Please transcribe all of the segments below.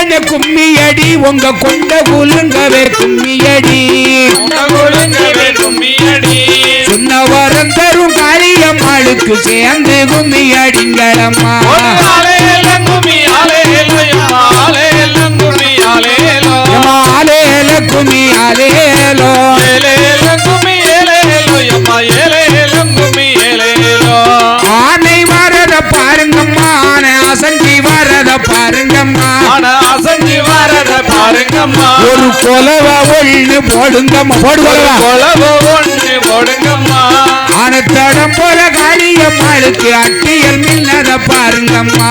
கொண்டன கும்மியடி உங்க கொண்ட குலுங்கவே கும்மியடி சின்ன வரம் தரும் காளியம்மாளுக்கு சேர்ந்து கும்மியடிங்களம்மா கும்மி அலேலோ ஆனை வரத பாருங்கம்மா ஆனை அசஞ்சி வரத பாருங்கம்மா ஒரு கொலவ ஒண்ணு போடுங்கம்மா போடுங்கம்மா ஆனத்தடம் போல காளியம்மாளுக்கு அட்டியல் மின்னத பாருங்கம்மா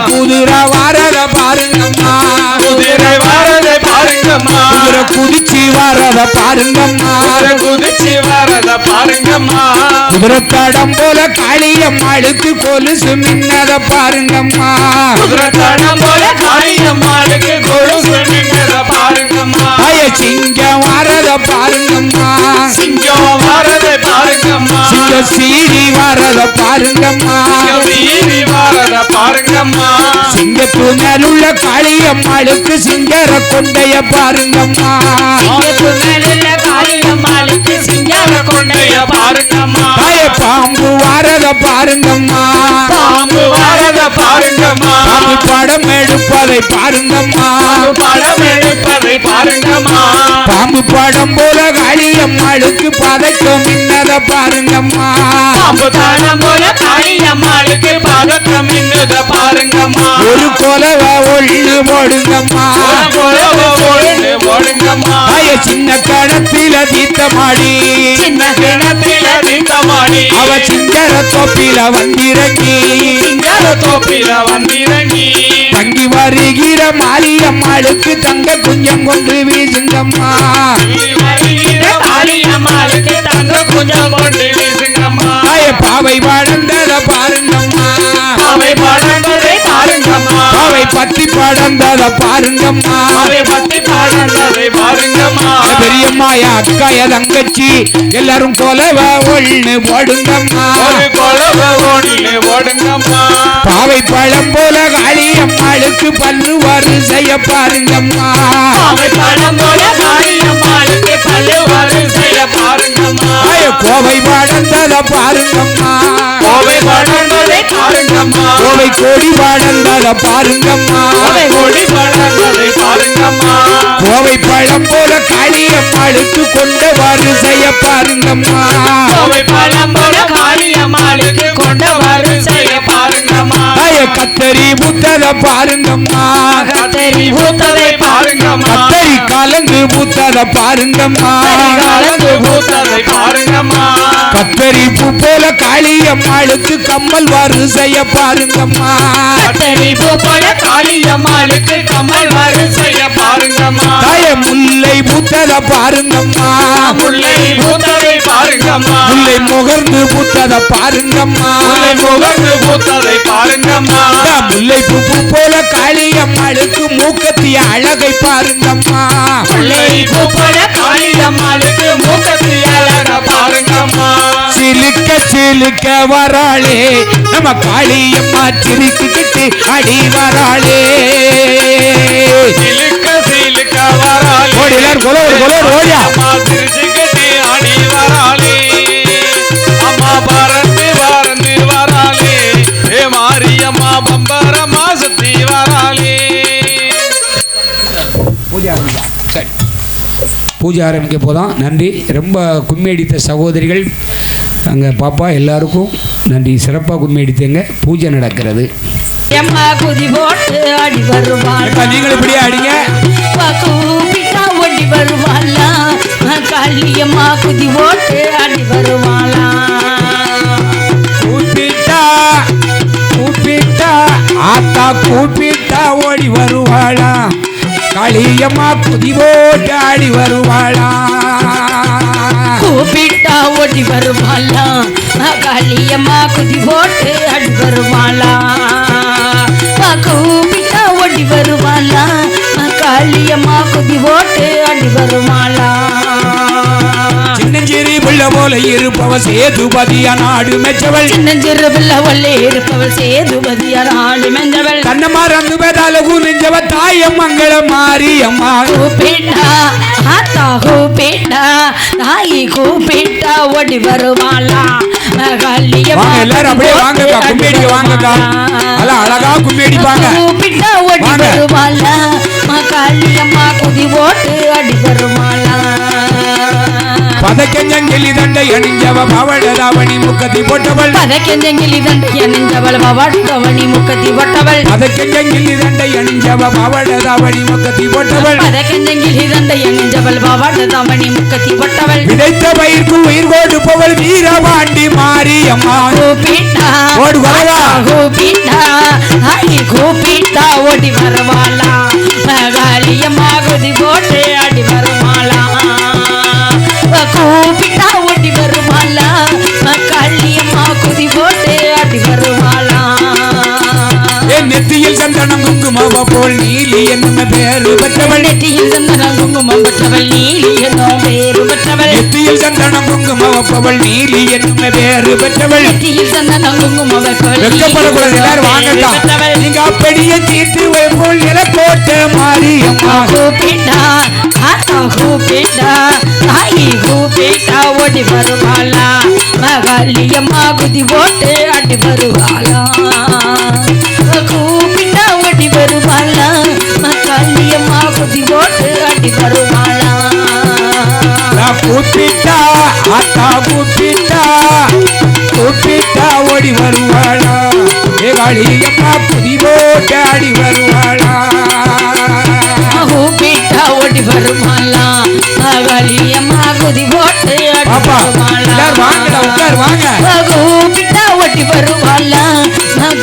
குதிரை வாரத பாருங்கம்மா குதிரை குதிச்சு வாரத பாருங்கம்மா குதிரை தடம் போல காளியம்மாளுக்கு கொலுசு மின்னத பாருங்கம்மா சிங்கம் வாரத பாருங்கம்மா சிங்க சீரி வாரத பாருங்கம்மா சிங்கத்து மேலுள்ள காளியம்மாளுக்கு சிங்கர கொண்டைய பாருங்கம்மா பாம்பு வாரத பாருங்கம்மா பாம்பு படம் எடுப்பதை பாருங்கம்மா பாம்பு படம் போல காளியம்மாளுக்கு பதக்கம் மின்னத பாருங்கம்மா ஒரு கொலவ ஒண்ணு போடுங்கம்மா சின்ன கணத்தில தீத்தமாடி அவ சிங்கர தோப்பில வந்திறங்கி தங்கி வருகிற மாரியம்மாளுக்கு தங்க குஞ்சம் கொண்டு வீசுங்கம்மா பாவை படந்தத பாருங்கம்மா பாவை பத்தி படந்தத பாருங்கம்மா பெரியம்மாயா அக்காய தங்கச்சி எல்லாரும் கொலவ ஒண்ணு போடுங்கம்மா பாவை பழம் போல காளியம்மாளுக்கு பல்லு வரிசைய பாருங்கம்மா கோவை படந்தத பாருங்கம்மா கோவை கோடி படந்தத பாருங்கம்மா கோவை பழம் போல காளியம்மாளுக்கு கொண்ட வரிசைய பாருங்கம்மா கத்தரி பூத்தத பாருங்கம்மா கத்தரி கலந்து பூத்தத பாருங்கம்மா கத்தரி பூ போல காளியம்மாளுக்கு கம்மல் வரிசைய பாருங்கம்மா முல்லை பூத்தத பாருங்கம்மா முல்லை முகர்ந்து பூத்தத பாருங்கம்மா முல்லை பூ போல காளியம்மாளுக்கு மூக்கத்திய அழகை பாருங்கம்மா சிலுக்க சிலுக்க வராளே நம்ம காளியம்மா சிரிக்கிட்டு அடி வராளே பூஜை ஆரம்பிக்க போதான். நன்றி. ரொம்ப கும்மி அடித்த சகோதரிகள் அங்கே பாப்பா எல்லாருக்கும் நன்றி. சிறப்பாக கும்மி அடித்தங்க. பூஜை நடக்கிறது. நீங்கள் இப்படியே அடிங்க. ஓடி வருவாளா காளியம்மா குதி ஓட்டு அடி வருவாளா கூப்பிட்டா ஆத்தா கூப்பிட்டா ஓடி வருவாளா காளியம்மா குதி ஓட்டு ஆடி வருவாளா கூப்பிட்டா ஓடி வருவாளா காளியம்மா குதி ஓட்டு அடி வருவாளா கூப்பிட்டா ஓடி வருவாளா காளியம்மா குதி போட்டு அடி வருமாளா சின்னஞ்சிறு பிள்ளை போல இருப்பவ சேதுபதியா நாடு மெச்சவள் சின்னஞ்சிறு பிள்ளை ஒல்லே இருப்பவள் சேதுபதியா நாடு மெஞ்சவள் கண்ணம்மா ரந்து பேதால குனிஞ்சவ தாயம் மங்கள மாரியம்மா கூப்பிட்டா ஆத்தா கூப்பிட்டா தாயி கூப்பிட்டா ஓடி வருவாளா வாங்க எல்லாரும் அப்படியே வாங்கக்கா கும்மேடி வாங்கக்கா எல்லாம் அழகா கும்மேடிப்பாங்க கூப்பிட்டா ஓடி வருவாளா காளியம்மா குதி போட்டு அடி வருவாளா பதக்கெஞ்சங்கிலி தண்டை அணிஞ்சவ பவழதாவணி முக்கத்தி போட்டவள் பதக்கெஞ்சங்கிலி தண்டை அணிஞ்சவள் பவழதாவணி முக்கத்தி போட்டவள் பதக்கெஞ்சங்கிலி தண்டை அணிஞ்சவ பவழதாவணி முக்கத்தி போட்டவள் பதக்கெஞ்சங்கிலி தண்டை அணிஞ்சவள் பவழதாவணி முக்கத்தி போட்டவள் விதைத்த பயிர்க்கு உயிர் கொடுப்பவள் வீரபாண்டி மாரியம்மா கூப்பிட்டா ஓடி வரவா கூப்பிட்டா ஆயி கூப்பிட்டா ஓடி வருவாளா காளியம்மா குதி போட்டு அடி வருவாளா கூப்பிட்டா ஓடி வருவாளா காளியம்மா குதி போட்டு அடி வருவாளா நெத்தியில் சந்தனம் குங்குமம் போல் நீலி என்னும் பேரு பெற்றவள் நெற்றியில் சந்தனம் குங்குமம் பெற்றவள் நீலி என்னும் பேரு பெற்றவள் நெத்தியில் சந்தனம் குங்குமம் வைப்பவள் நீலி என்னும் பேரு பெற்றவள் நெற்றியில் சந்தனம் குங்குமம் வைப்பவள் வெட்கப்படக்கூடாது எல்லாரும் வாங்கக்கா நீங்க அப்படியே தீர்த்து வைப்போல் இலக்கோட்ட மாரியம்மா கூப்பிட்டா ஆத்தா கூப்பிட்டா தாயி கூப்பிட்டா ஓடி வருவாளா காளியம்மா குதி போட்டு அடி வருவாளா கூப்பிட்டா ஓடி வருவாளா காளியம்மா குதி போட்டு அடி வருவாளா கூப்பிட்டா ஆத்தா கூப்பிட்டா கூப்பிட்டா ஓடி வருவாளா காளியம்மா குதி போட்டு அடி வருவாளா கூப்பிட்டா ஓடி வருவாளா காளியம்மா குதி போட்டு அடி வருவாளா கூப்பிட்டா ஓடி வருவாளா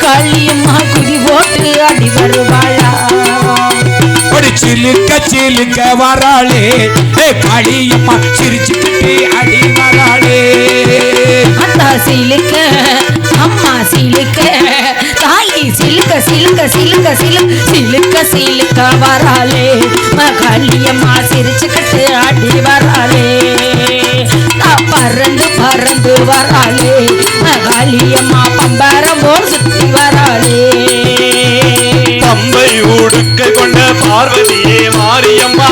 காளியம்மா குதி போட்டு அடி வருவாளா சிலுக்க சிலுக்க வராளே காளியம்மா சிரிச்சுக்கிட்டு அடி வராளே அத்தா சிலுக்க அம்மா சிலுக்க தாயி சிலுக்க சிலுக்க சிலுக்க சிலுக்க சிலுக்க சிலுக்க வராளே காளியம்மா சிரிச்சுக்கிட்டு அடி வராளே பறந்து பறந்து வராளே காளியம்மா பம்பரம் போல் சுத்தி வராளே பம்பை உடுக்க கொண்ட பார்வதியே மாரியம்மா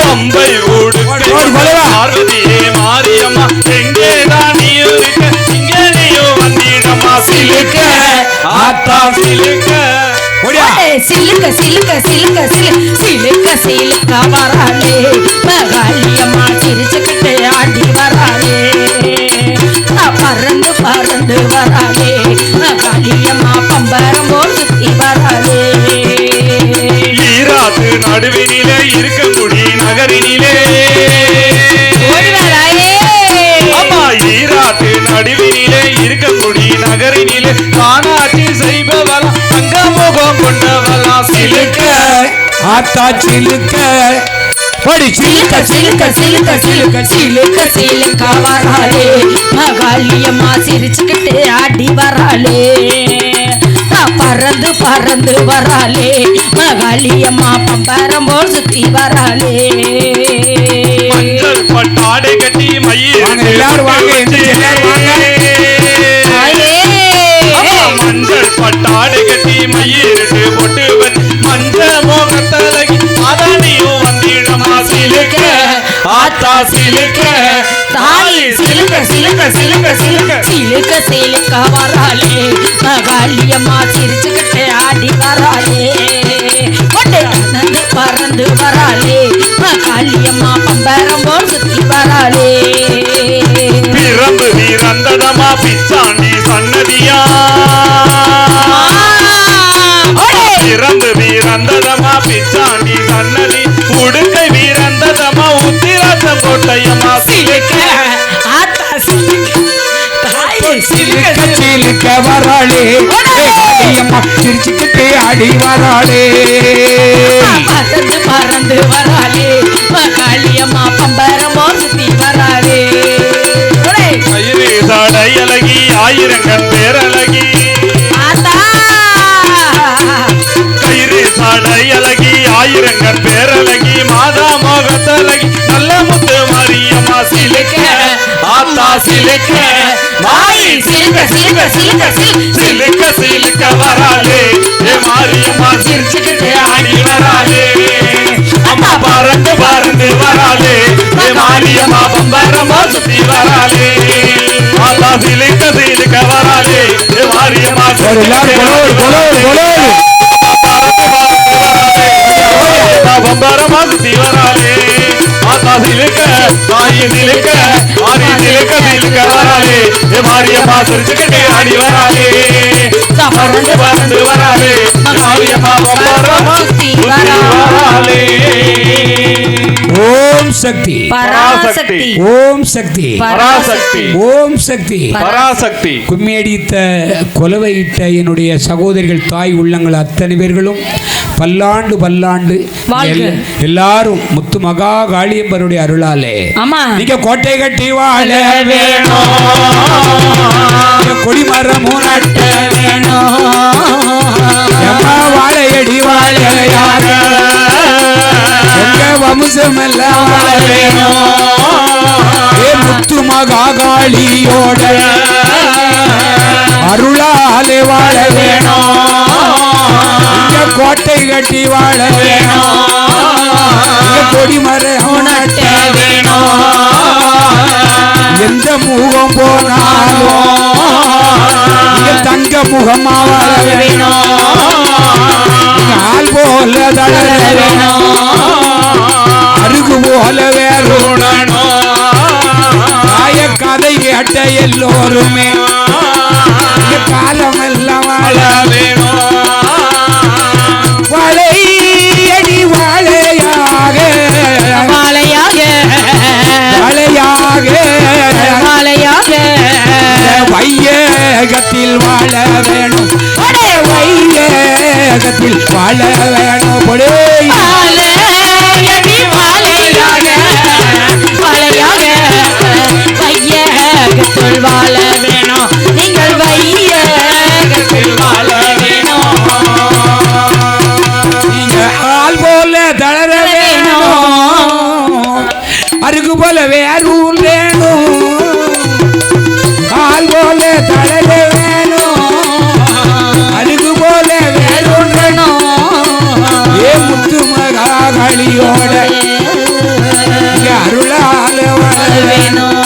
பம்பை உடுக்க பார்வதியே மாரியம்மா எங்கேதான் நீ இருக்க இங்கே நீயும் வந்திடம்மா சிலுக்க ஆத்தா சிலுக்க சிலுக்க சிலுக்க சிலுக்க சிலுக்க சிலுக்க வராளே காளியம்மா சிரிச்சுக்கிட்டு ஆடி வராளே பறந்து பறந்து வராளே காளியம்மா பம்பரம் போல் சுத்தி வராளே ஈராத்து நடுவினிலே இருக்கங்குடி நகரினிலே அம்மா ஈராத்து நடுவினிலே இருக்கங்குடி நகரினிலே காணாட்சி செய்பவளா தங்க முகம் கொண்டவளா சிலுக்க ஆத்தா சிலுக்க சிலுக்க சிலுக்க சிலுக்க சிலுக்க சிலுக்க சிலுக்க வராளே காளியம்மா சிரிச்சுக்கிட்டு ஆடி வராளே பறந்து பறந்து வராளே காளியம்மா பம்பரம் போல் சுத்தி வராளே மஞ்சள் பட்டாடை கட்டி மயில் எல்லாரும் வாங்க மஞ்சள் பட்டாடை கட்டி மயிரிட்டு பொட்டு மஞ்ச மோகத்தலகி அதனையும் வந்திடமா சிலுக்க ஆத்தா சிலுக்க தாயி சிலுக்க சிலுக்க சிலுக்க சிலுக்க சிலுக்க சிலுக்க வராளே காளியம்மா சிரிச்சுக்கிட்டு ஆடி வராளே பறந்து வராளே காளியம்மா பம்பரம் போல் சுத்தி வராளே பிறந்து வீரந்தனமா பிச்சாண்டி சன்னதியா பிறந்து வீரந்தனமா பிச்சாண்டி சன்னதி உடுக்கை வீரந்தனமா உத்திராட்சம் கோட்டையம்மா சிலுக்க ஆத்தா சிலுக்க சிலுக்க சிலுக்க வராளே காளியம்மா சிரிச்சுக்கிட்டு ஆடி வராளே பறந்து பறந்து வராளே காளியம்மா பம்பரம் போல் சுத்தி வராளே சடையழகி ஆயிரங்கண் பேரழகி ஆடை அழகி ஆயிரங்கள் பேரழகி மாதா மோகத்தழகி நல்ல முத்து மாரியம்மா சிலுக்க ஆத்தா சிலுக்க மாறி சிலுக்க சிலுக்க சிலுக்க சிலுக்க சிலுக்க வராளே ஏ மாரியம்மா சிரிச்சுக்கிட்டு ஆடி வராளே அம்மா பறந்து பறந்து வராளே ஏ மாரியம்மா பம்பரமா சுத்தி வராளே ஆத்தா சிலுக்க சிலுக்க வராளே ஏ மாரியம்மா பம்பரமா சுத்தி வராளே ஆத்தா சிலுக்க தாயி சிலுக்க ஆரி சிலுக்க சிலுக்க வராளே ஏ மாரியம்மா சிரிச்சுக்கிட்டே ஆடி வராளே பறந்து பறந்து வராளே மாரியம்மா பம்பரமா சுத்தி வராளே. ஓம் சக்தி பராசக்தி ஓம் சக்தி பராசக்தி ஓம் சக்தி பராசக்தி. கும்மியடித்த கொலவையிட்ட என்னுடைய சகோதரிகள் தாய் உள்ளங்கள் அத்தனை பேர்களும் பல்லாண்டு பல்லாண்டு வாழ்க. எல்லாரும் முத்து மகா காளியம்பருடைய அருளாலே ஆமா நீங்க கோட்டை கட்டி வாழ வேணும், கொடிமரமும் நட்ட வேணும், எம்மா வாழையடி வாழையாக எங்க வம்சமெல்லாம் வாழ வேணும், ஏ முத்து மகா காளியோட அருளாலே வாழ வேணும், இங்க கோட்டை கட்டி வாழ வேணும், இங்க கொடிமரம் நட்ட வேணும், எந்த முகம் போனாலும் இங்க தங்க முகமா வாழ வேணும், ஆள் போல தளர வேணும், அருகு போல வேறணும், தாய கதை கேட்ட எல்லோருமே காலம் எல்லாம் வாழ வேணும், வாழையடி வாழையாக மாலையாக வாழையாக மாலையாக வையகத்தில் வாழ வேணும், வையகத்தில் வாழ வேணும், பொடே மாலையடி மாலையாக மாலையாக வையகத்தில் வாழ வேணும், நீங்கள் வையகத்தில் வாழ வேணும், நீங்க ஆள் போல தளர வேணும், அருகு போல வேறூர் வேணும், ஆள் போல தளர வேணும், அருகு போல வேறூர் வேணும், ஏ முத்து மகா காளியோட இங்க அருளால வாழ வேணும்,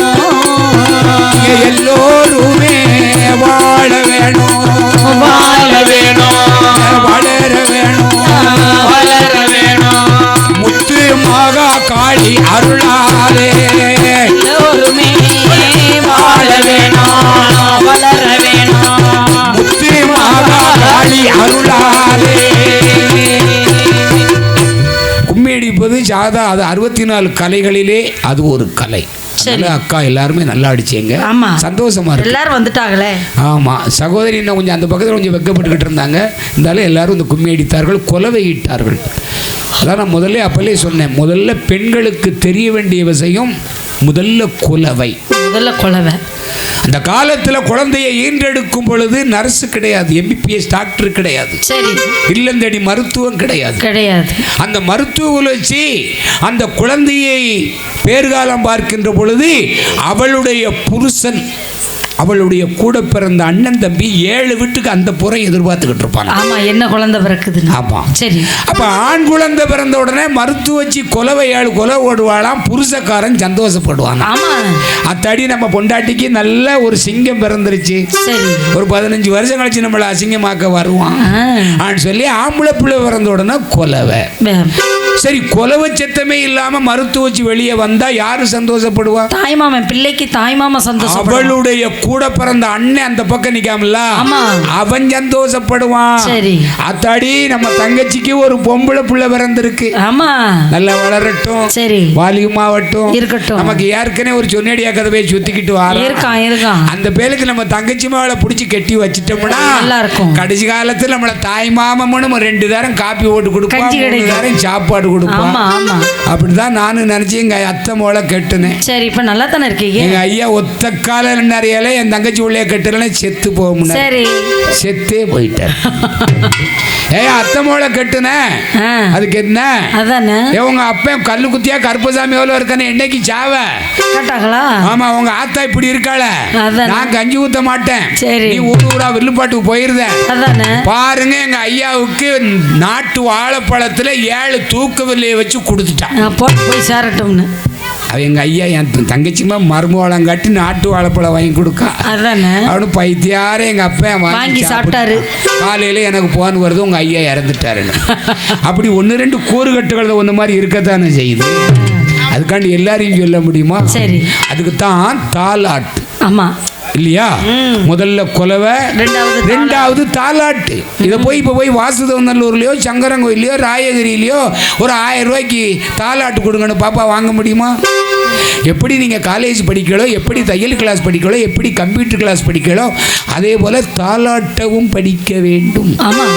இங்க எல்லோருமே வாழ வேணும், வாழ வேணும் வளர வேணும், வளர வேணும் முத்து மகா காளி அருளாலே எல்லோருமே வாழ வேணும் வளர வேணும், முத்து மகா காளி அருளாலே. கும்மி அடிப்பது சாதா அது 64 கலைகளிலே அது ஒரு கலை. சரி. அக்கா எல்லாருமே நல்லா அடிச்சீங்க, ஆமா. சந்தோஷமா இருக்கு. எல்லாரும் வந்துட்டாங்களே. ஆமா, சகோதரி இன்னும் கொஞ்சம் அந்த பக்கத்தில் கொஞ்சம் வெக்கப்பட்டுக்கிட்டு இருந்தாங்க, இருந்தாலும் எல்லாரும் இந்த கும்மி அடித்தார்கள், கொலவையிட்டார்கள். அதான் நான் முதல்ல அப்பலே சொன்னேன், முதல்ல பெண்களுக்கு தெரிய வேண்டிய விஷயம் முதல்ல கொலவை. முதல்ல கொலவை. அந்த காலத்தில் குழந்தையை ஈன்றெடுக்கும் பொழுது நர்ஸு கிடையாது, எம்பிபிஎஸ் டாக்டர் கிடையாது, சரி இல்லந்தடி மருத்துவம் கிடையாது. கிடையாது. அந்த மருத்துவ வச்சு அந்த குழந்தையை பேர்காலம் பார்க்கின்ற பொழுது அவளுடைய புருஷன், அவளுடைய கூட பிறந்த அண்ணன் தம்பி 7 வீட்டுக்கு அந்த புறம் எதிர்பார்த்துக்கிட்டு இருப்பாங்க. ஆமா, என்ன குழந்தை பிறக்குது. ஆமா, சரி. அப்ப ஆண் குழந்தை பிறந்த உடனே மருத்துவச்சி கொலவையாள் கொலை ஓடுவாளாம், புருஷக்காரன் சந்தோஷப்படுவான். ஆமா, அத்தடி நம்ம பொண்டாட்டிக்கு நல்ல ஒரு சிங்கம் பிறந்துருச்சு, சரி ஒரு 15 வருஷம் கழிச்சு நம்மளை அசிங்கமாக்க வருவான் ஆன்னு சொல்லி ஆம்பளை பிள்ளை பிறந்த உடனே கொலவை. சரி, கொலவை சத்தமே இல்லாம மருத்துவச்சி வெளியே வந்தா யாரு சந்தோஷப்படுவா? தாய்மாமன். பிள்ளைக்கு தாய்மாமன் சந்தோஷம். அவளுடைய கூட பிறந்த அண்ணன் அந்த பக்கம் நிக்காமல அவன் சந்தோஷப்படுவான். சரி. அத்தாடி நம்ம தங்கச்சிக்கு ஒரு பொம்பளை பிள்ளை பிறந்திருக்கு, ஆமா, நல்லா வளரட்டும், சரி வாலியமாவட்டும், இருக்கட்டும். நமக்கு ஏற்கனவே ஒரு சொன்னடியா கதவை சுத்திக்கிட்டு வர இருக்கான் அந்த பேருக்கு நம்ம தங்கச்சி மாவளை பிடிச்சி கட்டி வச்சிட்டோம்னா நல்லா இருக்கும். கடைசி காலத்துல நம்மள தாய் மாமனும் 2 தரம் காப்பி போட்டு கொடுப்போம், 3 தரம் சாப்பாடு கொடுப்பா. ஆமா ஆமா அப்படிதான் நானும் நினைச்சு எங்க அத்தை மோளை கெட்டுனேன். சரி இப்ப நல்லா தானே இருக்கீங்க. எங்க ஐயா ஒத்த கால நிறையால என் தங்கச்சி உள்ளே கெட்டுறேன்னு செத்து போக சரி செத்தே போயிட்டார். அத்தை மோளை கெட்டுனேன் அதுக்கு என்ன அதானே உங்க அப்ப கல்லு குத்தியா கருப்பசாமி எவ்வளவு இருக்கானே என்னைக்கு சாவ கேட்டாங்களா? ஆமா உங்க ஆத்தா இப்படி இருக்காள நான் கஞ்சி ஊத்த மாட்டேன் நீ ஊர் ஊரா வில்லுப்பாட்டுக்கு போயிருந்தேன் அதானே. பாருங்க எங்க ஐயாவுக்கு நாட்டு வாழைப்பழத்துல 7 தூக்கு வில்லையை வச்சு கொடுத்துட்டான் போட்டு போய் சேரட்டும்னு. அவ எங்க ஐயா என் தங்கச்சிமா மருமவளம் காட்டி நாட்டு வாழைப்பழம் வாங்கி கொடுக்கா. அவனு பைத்தியார எங்க அப்பா வாங்கி சாப்பிட்டாரு. காலையில எனக்கு போன் வருது உங்க ஐயா இறந்துட்டாருன்னு. அப்படி 1-2 கூறுகட்டுகள் ஒன்று மாதிரி இருக்கத்தானே செய்யுது. அதுக்காண்டி எல்லாரையும் சொல்ல முடியுமா? சரி அதுக்கு தான் தாலாட்டு. ஆமா இல்லையா? முதல்ல கொலவை, ரெண்டாவது தாலாட்டு. இதை இப்போ போய் வாசுதவநல்லூர்லையோ சங்கரங்கோயிலையோ ராயகிரியிலையோ ஒரு 1000 ரூபாய்க்கு தாலாட்டு கொடுங்கன்னு பாப்பா வாங்க முடியுமா? எப்படி நீங்கள் காலேஜ் படிக்கலோ, எப்படி தையல் கிளாஸ் படிக்கலோ, எப்படி கம்ப்யூட்டர் கிளாஸ் படிக்கலோ, அதே போல தாலாட்டவும் படிக்க வேண்டும். ஆமாம்.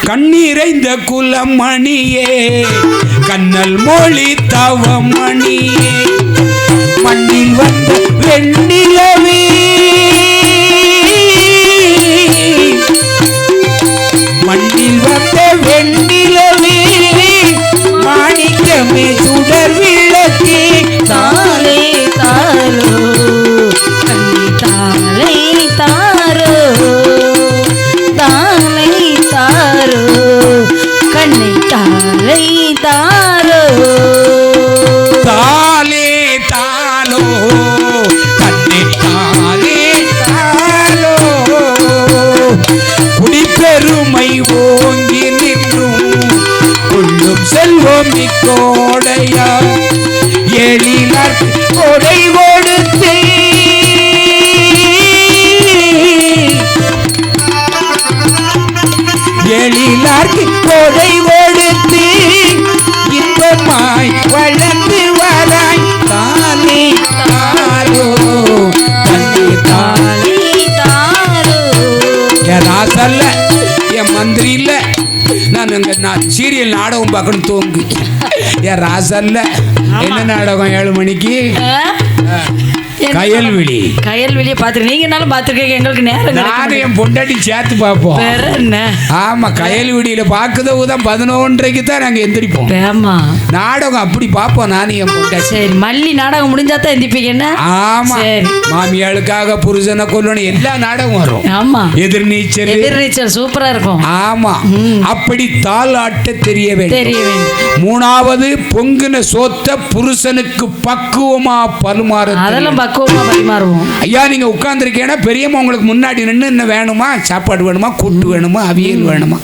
கண்ணீரைந்த குலமணியே கண்ணல் மொழி தவமணியே மண்ணில் வந்த வெண்ணிலவே மண்ணில் வந்த வெண்ணிலவே மாணிக்கமே சுடர் விளக்கே தாலே தாரோ கண்ணி தாலை தாரோ தாலை தாரோ கண்ணை தாலை தாரோ தாலே தாலோ கண்ணை தாலே தாலோ குடிப்பெருமை ஓங்கி நின்றும் கொள்ளும் செல்வம் கோடையா எழிலார் கொடை கொடுத்து எழிலார்க்கு கொடை கொடுத்து இன்பமாய் வளர்ந்து வராய் தாலே தாரோ தண்ணி தாலே தாரோ. என் ராசல்ல என் மந்திரி இல்ல நான் சீரியல் நாடகம் பார்க்கணும் தோங்கு. என் ராசல்ல என்ன நாடகம் 7 மணிக்கு கயல்விழி. கயல்விழியை பார்த்துருக்கேன். நீங்கனாலும் பார்த்துருக்கீங்க. எங்களுக்கு நேரம் நானும் என் பொண்டாட்டி சேர்த்து பார்ப்போம். ஆமா கயல்விழியில பார்க்குதான் 11:30 தான் நாங்க எந்திரிப்போம். நாடகம் அப்படி பார்ப்போம் நானும் என் பொண்டாட்டி. சரி மல்லி நாடகம் முடிஞ்சா தான் எந்திரிப்பீங்க என்ன? ஆமா மாமியாளுக்காக புருஷனை கொல்லணும் எல்லா நாடகம் வரும். ஆமா எதிர்நீச்சல் எதிர்நீச்சல் சூப்பரா இருக்கும். ஆமா அப்படி தாலாட்ட தெரிய வேண்டும். 3வது பொங்குன சோத்த புருஷனுக்கு பக்குவமா பலுமாற அதெல்லாம் பக்குவமா பரிமாறுவோம். ஐயா நீங்க உட்கார்ந்துருக்கீங்கன்னா பெரியம்மா உங்களுக்கு முன்னாடி நின்று என்ன வேணுமா, சாப்பாடு வேணுமா, கூட்டு வேணுமா, அவியல் வேணுமா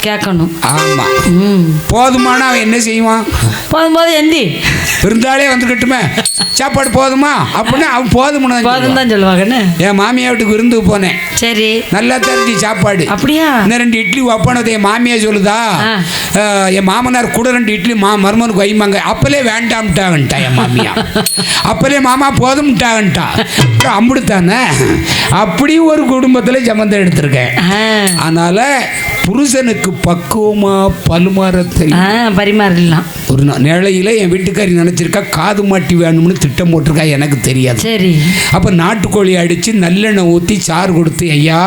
கேட்கணும். ஆமா போதுமான அவன் என்ன செய்வான்? போதும்போது எந்தி இருந்தாலே வந்துக்கிட்டுமே சாப்பாடு போதுமா அப்படின்னா அவன் போதும் தான் சொல்லுவாங்கன்னு. என் மாமியா வீட்டுக்கு விருந்து போனேன். சரி நல்லா தெரிஞ்சு சாப்பாடு. அப்படியா? இன்னும் 2 இட்லி வைப்பானது என் மாமியா சொல்லுதா. என் மாமனார் கூட 2 இட்லி மருமனுக்கு வைமாங்க. அப்பலே வேண்டாம்ட்டான்ட்டா என் மாமியா. அப்பலே மாமா போதும்ட்டான்ட்டா. அப்புறம் அம்புடுத்தானே அப்படி ஒரு குடும்பத்தில் சம்மந்தம் எடுத்திருக்கேன். அதனால புருஷனுக்கு பக்குவமா பலுமாற தெரியும் பரிமாறலாம். ஒரு நிலையில என் வீட்டுக்காரி நினைச்சிருக்கா காது மாட்டி வேணும்னு திட்டம் போட்டிருக்கா. எனக்கு தெரியாது. சரி அப்ப நாட்டுக்கோழி அடிச்சு நல்லெண்ணெய் ஊற்றி சாறு கொடுத்து ஐயா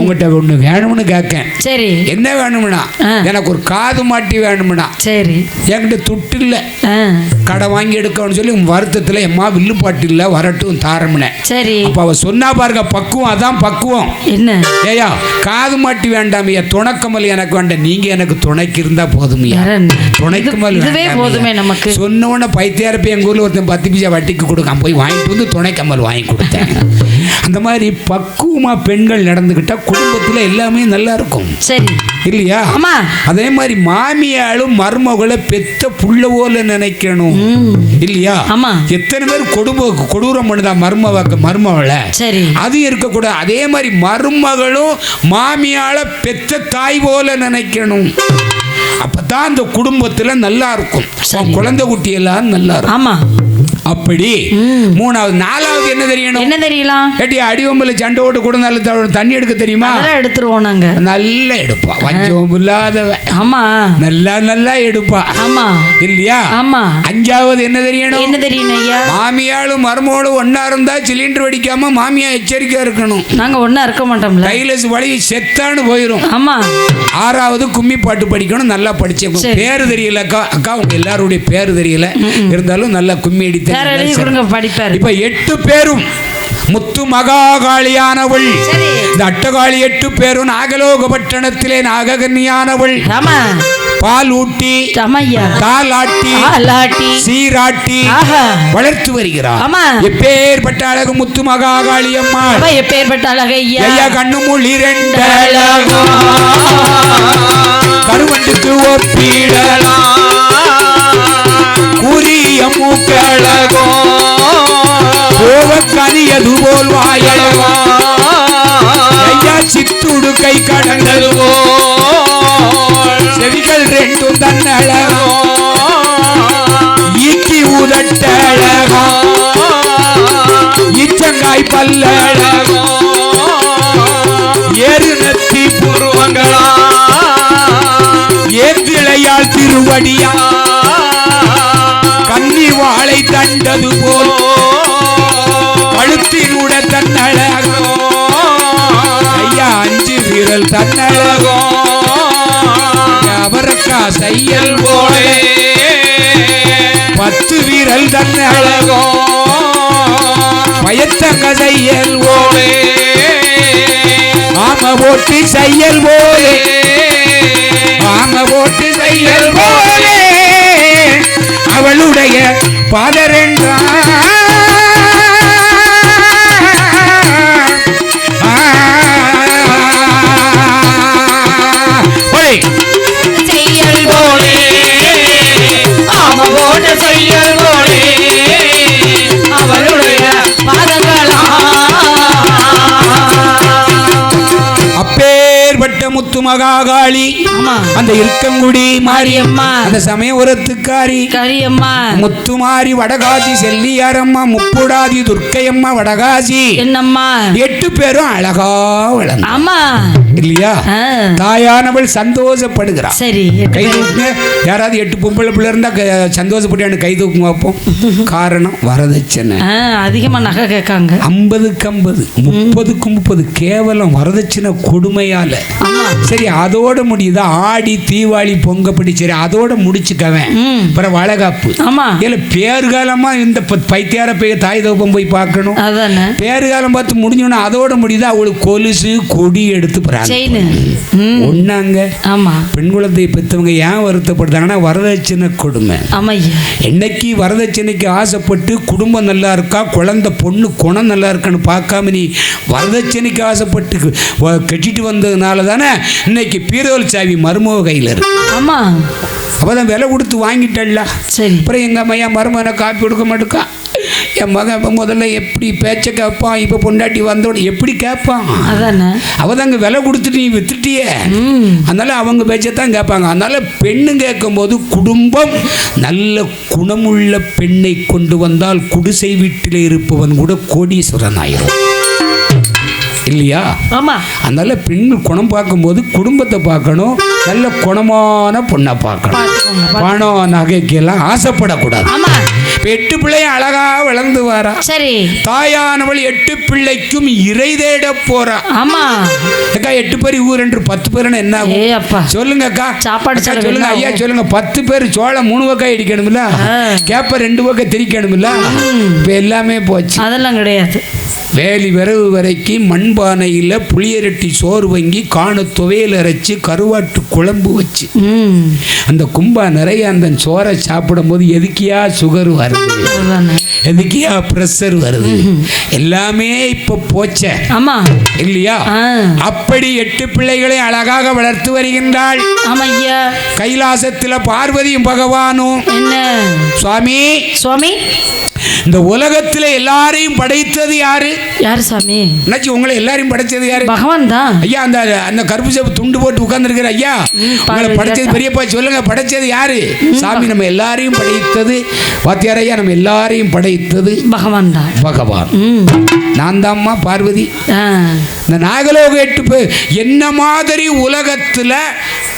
உங்கள்கிட்ட ஒன்று வேணும்னு கேட்கேன். சரி என்ன வேணும்னா எனக்கு ஒரு காது மாட்டி வேணும்னா. சரி என்கிட்ட துட்டு இல்லை கடை வாங்கி எடுக்கணும்னு சொல்லி வருத்தத்தில் எம்மா வில்லுப்பாட்டு இல்லை வரட்டும் தாரம்னே. சரி அப்போ அவ சொன்னா பாருங்க பக்குவம். அதான் பக்குவம். என்ன ஏயா காது மாட்டி வேண்டாம் ஐயா துணக்கமல் எனக்கு வேண்டாம். நீங்க எனக்கு துணைக்கு இருந்தா போதும். துணைக்கமல் போதுமே நமக்கு. சொன்ன உடனே பைத்தியாரப்ப எங்க ஊர்ல ஒருத்தன் 10 பைசா வட்டிக்கு கொடுக்காம போய் வாங்கிட்டு வந்து துணைக்கமல் வாங்கி கொடுத்தேன். அந்த மாதிரி பக்குவமா பெண்கள் நடந்துக்கிட்டா குடும்பத்துல எல்லாமே நல்லா இருக்கும். சரி இல்லையா? அதே மாதிரி மாமியாலும் மருமகளை பெத்த புள்ள போல நினைக்கணும் இல்லையா? எத்தனை பேர் கொடூரம் பண்ணுதா மருமகளை. சரி அது இருக்கக்கூடாது. அதே மாதிரி மருமகளும் மாமியால பெத்த தாய் போல நினைக்கணும். அப்பதான் அந்த குடும்பத்துல நல்லா இருக்கும். குழந்தை குட்டி எல்லாம் நல்லா இருக்கும். ஆமா அப்படி மூணாவது. நாலாவது என்ன தெரியணும்? என்ன தெரியலாம்? கேட்டி அடிவம்புல சண்டை ஓட்டு கொடுத்தாலும் தண்ணி எடுக்க தெரியுமா? அதெல்லாம் எடுத்துருவோம் நாங்க. நல்லா எடுப்பா, வஞ்சம் இல்லாதவ. ஆமா, நல்லா எடுப்பா. ஆமா இல்லையா? ஆமா. அஞ்சாவது என்ன தெரியணும்? என்ன தெரியணும் ஐயா? மாமியாளும் மருமகளும் ஒன்னா இருந்தா சிலிண்டர் வெடிக்காம மாமியா எச்சரிக்கையா இருக்கணும். நாங்க ஒண்ணா இருக்க மாட்டோம்ல, கைலஸ் வழி செத்தான்னு போயிரும். ஆமா. ஆறாவது கும்மி பாட்டு படிக்கணும். நல்லா படிச்சேன். பேரு தெரியல அக்கா உங்க எல்லாருடைய பேரு தெரியல, இருந்தாலும் நல்லா கும்மி அடித்து படிப்பாரு. இப்ப 8 பேரும் முத்து மகாகாளியானவள். இந்த அட்டகாளி 8 பேரும் நாகலோகபட்டணத்திலே நாககன்னியானவள். பால் ஊட்டி, தாலாட்டி, சீராட்டி வளர்த்து வருகிறார். எப்பேற்பட்ட அழகு முத்து மகாகாளி அம்மா, எப்பேற்பட்ட அழகு ஐயா. கண்ணு மொழி 2 கருவண்டுக்கு ஒப்பிடலாம், கூறிய மூக்கழகோ கோவக்கனியது போல் வாயழகோ, ஐயா சித்துடு கை கடந்தது செவிகள் 2 தன்னழகோ, ஈக்கி உதட்டழகோ, இச்சங்காய் பல்லழகோ, ஏறு நத்தி புருவங்களா, ஏத்திளையால் திருவடியா, கன்னி வாழை தண்டது போல் கழுத்தினுட தன்னழகோ, ஐயா 5 வீரல் தன்னழகோ, அவரக்கா செய்யல் போலே 10 வீரல் தன்னழகோ, பயத்தங்க செய்யல் போலே ஆம ஓட்டி செய்யல் போலே, ஆம ஓட்டி செய்யல் போலே அவளுடைய பாதரென்றா செய்யல் போலே, ஆம ஓட்ட செய்யல் போலே அவளுடைய பாதங்களா. அப்பேற்பட்ட முத்து மகாகாளி அந்த இருக்கங்குடி மாரியம்மா, அந்த சமயபுரத்துக்காரி காரியம்மா, முத்துமாரி வடகாசி செல்லியாரம்மா, முப்புடாதி துர்க்கையம்மா வடகாசி என்னம்மா, 8 பேரும் அழகா வளர்ந்து. ஆமா இல்லையா? தாயானவள் சந்தோஷப்படுகிறார். சரி, கை தூக்குங்க. யாராவது 8 பொம்பளை பிள்ளை இருந்தா சந்தோஷப்பட்டு கை தூக்குங்க பார்ப்போம். காரணம் வரதட்சணை அதிகமா நகை கேட்காங்க. 50க்கு 50, 30க்கு 30 கேவலம் வரதட்சணை கொடுமையால. சரி அதோட முடியுதா? ஆடி தீபாவளி பொங்கப்படி சரி அதோட முடிச்சுக்கவேன். அப்புறம் வளகாப்பு. இல்ல பேறுகாலமா இந்த பைத்தியார போய் தாய் தோப்பம் போய் பார்க்கணும். பேறுகாலம் பார்த்து முடிஞ்சோன்னா அதோட முடியுதா? அவளுக்கு கொலுசு கொடி எடுத்து ஒன்னாங்க. பெண் குழந்தை பெற்றவங்க ஏன் வருத்தப்படுறாங்கன்னா வரதட்சணை கொடுமை. என்னைக்கு வரதட்சணைக்கு ஆசைப்பட்டு குடும்பம் நல்லா இருக்கா, குழந்தை பொண்ணு குணம் நல்லா இருக்கான்னு பார்க்காம நீ வரதட்சணைக்கு ஆசைப்பட்டு கட்டிட்டு வந்ததுனால தானே இன்னைக்கு பீரோல் சாவி மருமக கையில் இருக்கு. ஆமா, அப்பதான் விலை கொடுத்து வாங்கிட்டல்ல. சரி, அப்புறம் எங்க அம்மையா மருமகனை காப்பி கொடுக்க மாட்டேக்கா. என் மகன் இப்போ முதல்ல எப்படி பேச்ச கேட்பான், இப்போ பொண்டாட்டி வந்தோட எப்படி கேட்பான்? அதானே அவதாங்க விலை கொடுத்துட்டு நீ வித்துட்டியே, அதனால அவங்க பேச்சத்தான் கேட்பாங்க. அதனால பெண்ணு கேட்கும் போது குடும்பம் நல்ல குணமுள்ள பெண்ணை கொண்டு வந்தால் குடிசை வீட்டில் இருப்பவன் கூட கோடீஸ்வரன் ஆயிரும் இல்லையா? ஆமா. அதனால பெண்கள் குணம் பார்க்கும்போது குடும்பத்தை பார்க்கணும், நல்ல குணமான பொண்ணை பார்க்கணும். பணம் நகைக்கெல்லாம் ஆசைப்படக்கூடாது. 8 பிள்ளையும் அழகா வளர்ந்து வரா. சரி, தாயானவள் 8 பிள்ளைக்கும் இறை தேட போறா. ஆமா அக்கா, 8 பேர் ஊர் என்று 10 பேர் என்ன சொல்லுங்க அக்கா? சாப்பாடு சொல்லுங்க ஐயா, சொல்லுங்க. 10 பேர் சோளம் 3 வகை அடிக்கணும்ல, கேப்ப 2 வகை திரிக்கணும்ல. இப்ப எல்லாமே போச்சு. அதெல்லாம் கிடையாது. வேலி விரவு வரைக்கும் மண்பானையில் புளியரட்டி சோறு வாங்கி காண துவையல் அரைச்சி கருவாட்டு குழம்பு வச்சு அந்த கும்பா நிறைய அந்த சோறை சாப்பிடும் போது எதுக்கியா சுகர் வருது, எதுக்கியா பிரஷர் வருது, எல்லாமே இப்ப போச்ச. ஆமா இல்லையா? அப்படி 8 பிள்ளைகளை அழகாக வளர்த்து வருகின்றாள். ஆமையா, கைலாசத்தில் பார்வதியும் பகவானும் என்ன சுவாமி சுவாமி இந்த உலகத்துல எல்லாரையும் படைத்தது யாரு? யாரு சாமி? என்னாச்சு உங்களை எல்லாரையும் படைச்சது யாரு? பகவான் தான். ஐயா அந்த அந்த கருப்பு சேப்பு துண்டு போட்டு உட்கார்ந்துருக்கிற ஐயா, உங்களை படைச்சது பெரியப்பா சொல்லுங்க, படைச்சது யாரு? சாமி நம்ம எல்லாரையும் படைத்தது வாத்தியார் ஐயா, நம்ம எல்லாரையும் படைத்தது பகவான் தான். பகவான். நான் தான்மா பார்வதி. இந்த நாகலோக 8 பேர் என்ன மாதிரி உலகத்துல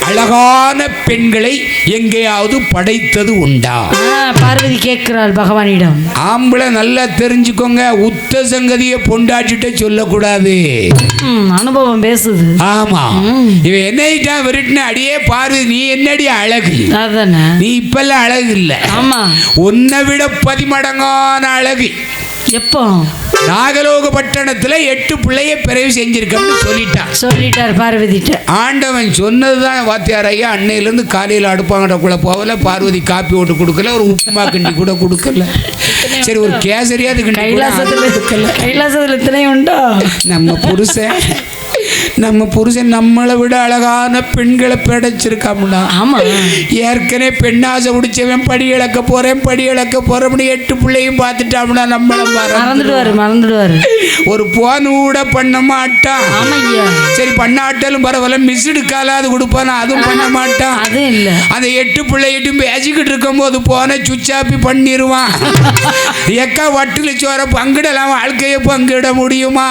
அழகான பெண்களை எங்கேயாவது படைத்தது உண்டா? பார்வதி கேட்கிறாள் பகவானிடம். ஆம்பளை நல்லா தெரிஞ்சுக்கோங்க, உத்த சங்கதியை பொண்டாட்டிட்ட சொல்லக்கூடாது. அனுபவம் பேசுது. ஆமா, இவன் என்னைட்டா விருட்டின அடியே பார்வதி நீ என்னடி அழகு, அதானே நீ இப்பெல்லாம் அழகு இல்ல. ஆமா, உன்னை விட 10 மடங்கான அழகு. எப்போ? நாகலோக பட்டணத்துல 8 பிள்ளைய பிறகு செஞ்சிருக்கோம்னு சொல்லிட்டார் பார்வதிட்ட. ஆண்டவன் சொன்னதுதான் வாத்தியார் ஐயா. அன்னையிலேருந்து காலையில் அடுப்பாங்கடக்குள்ள போகல, பார்வதி காப்பி ஓட்டு கொடுக்கல, ஒரு உப்புமா கிண்டி கூட கொடுக்கல, சரி ஒரு கேசரியாவது கிண்டி கொடுக்கல. கைலாசத்தில் இத்தனை உண்டோ? நம்ம புருஷன் நம்மளை விட அழகான பெண்களை படைச்சிருக்காமுடா. ஆமா, ஏற்கனவே பெண்ணாசை முடிச்சவன் படி இழக்க போறேன் 8 பிள்ளையும் பார்த்துட்டாமுடா. நம்மள மறந்துடுவாரு. ஒரு போன் கூட பண்ண மாட்டான். சரி பண்ணாட்டாலும் பரவாயில்ல, மிஸ்டு காலாவது கொடுப்பானா, அதுவும் பண்ண மாட்டான். அது இல்ல, அந்த 8 பிள்ளைகிட்டும் பேசிக்கிட்டு இருக்கும் போது போன சுச்சாப்பி பண்ணிடுவான். எக்கா வட்டில சோற பங்கிடலாம், வாழ்க்கையை பங்கிட முடியுமா?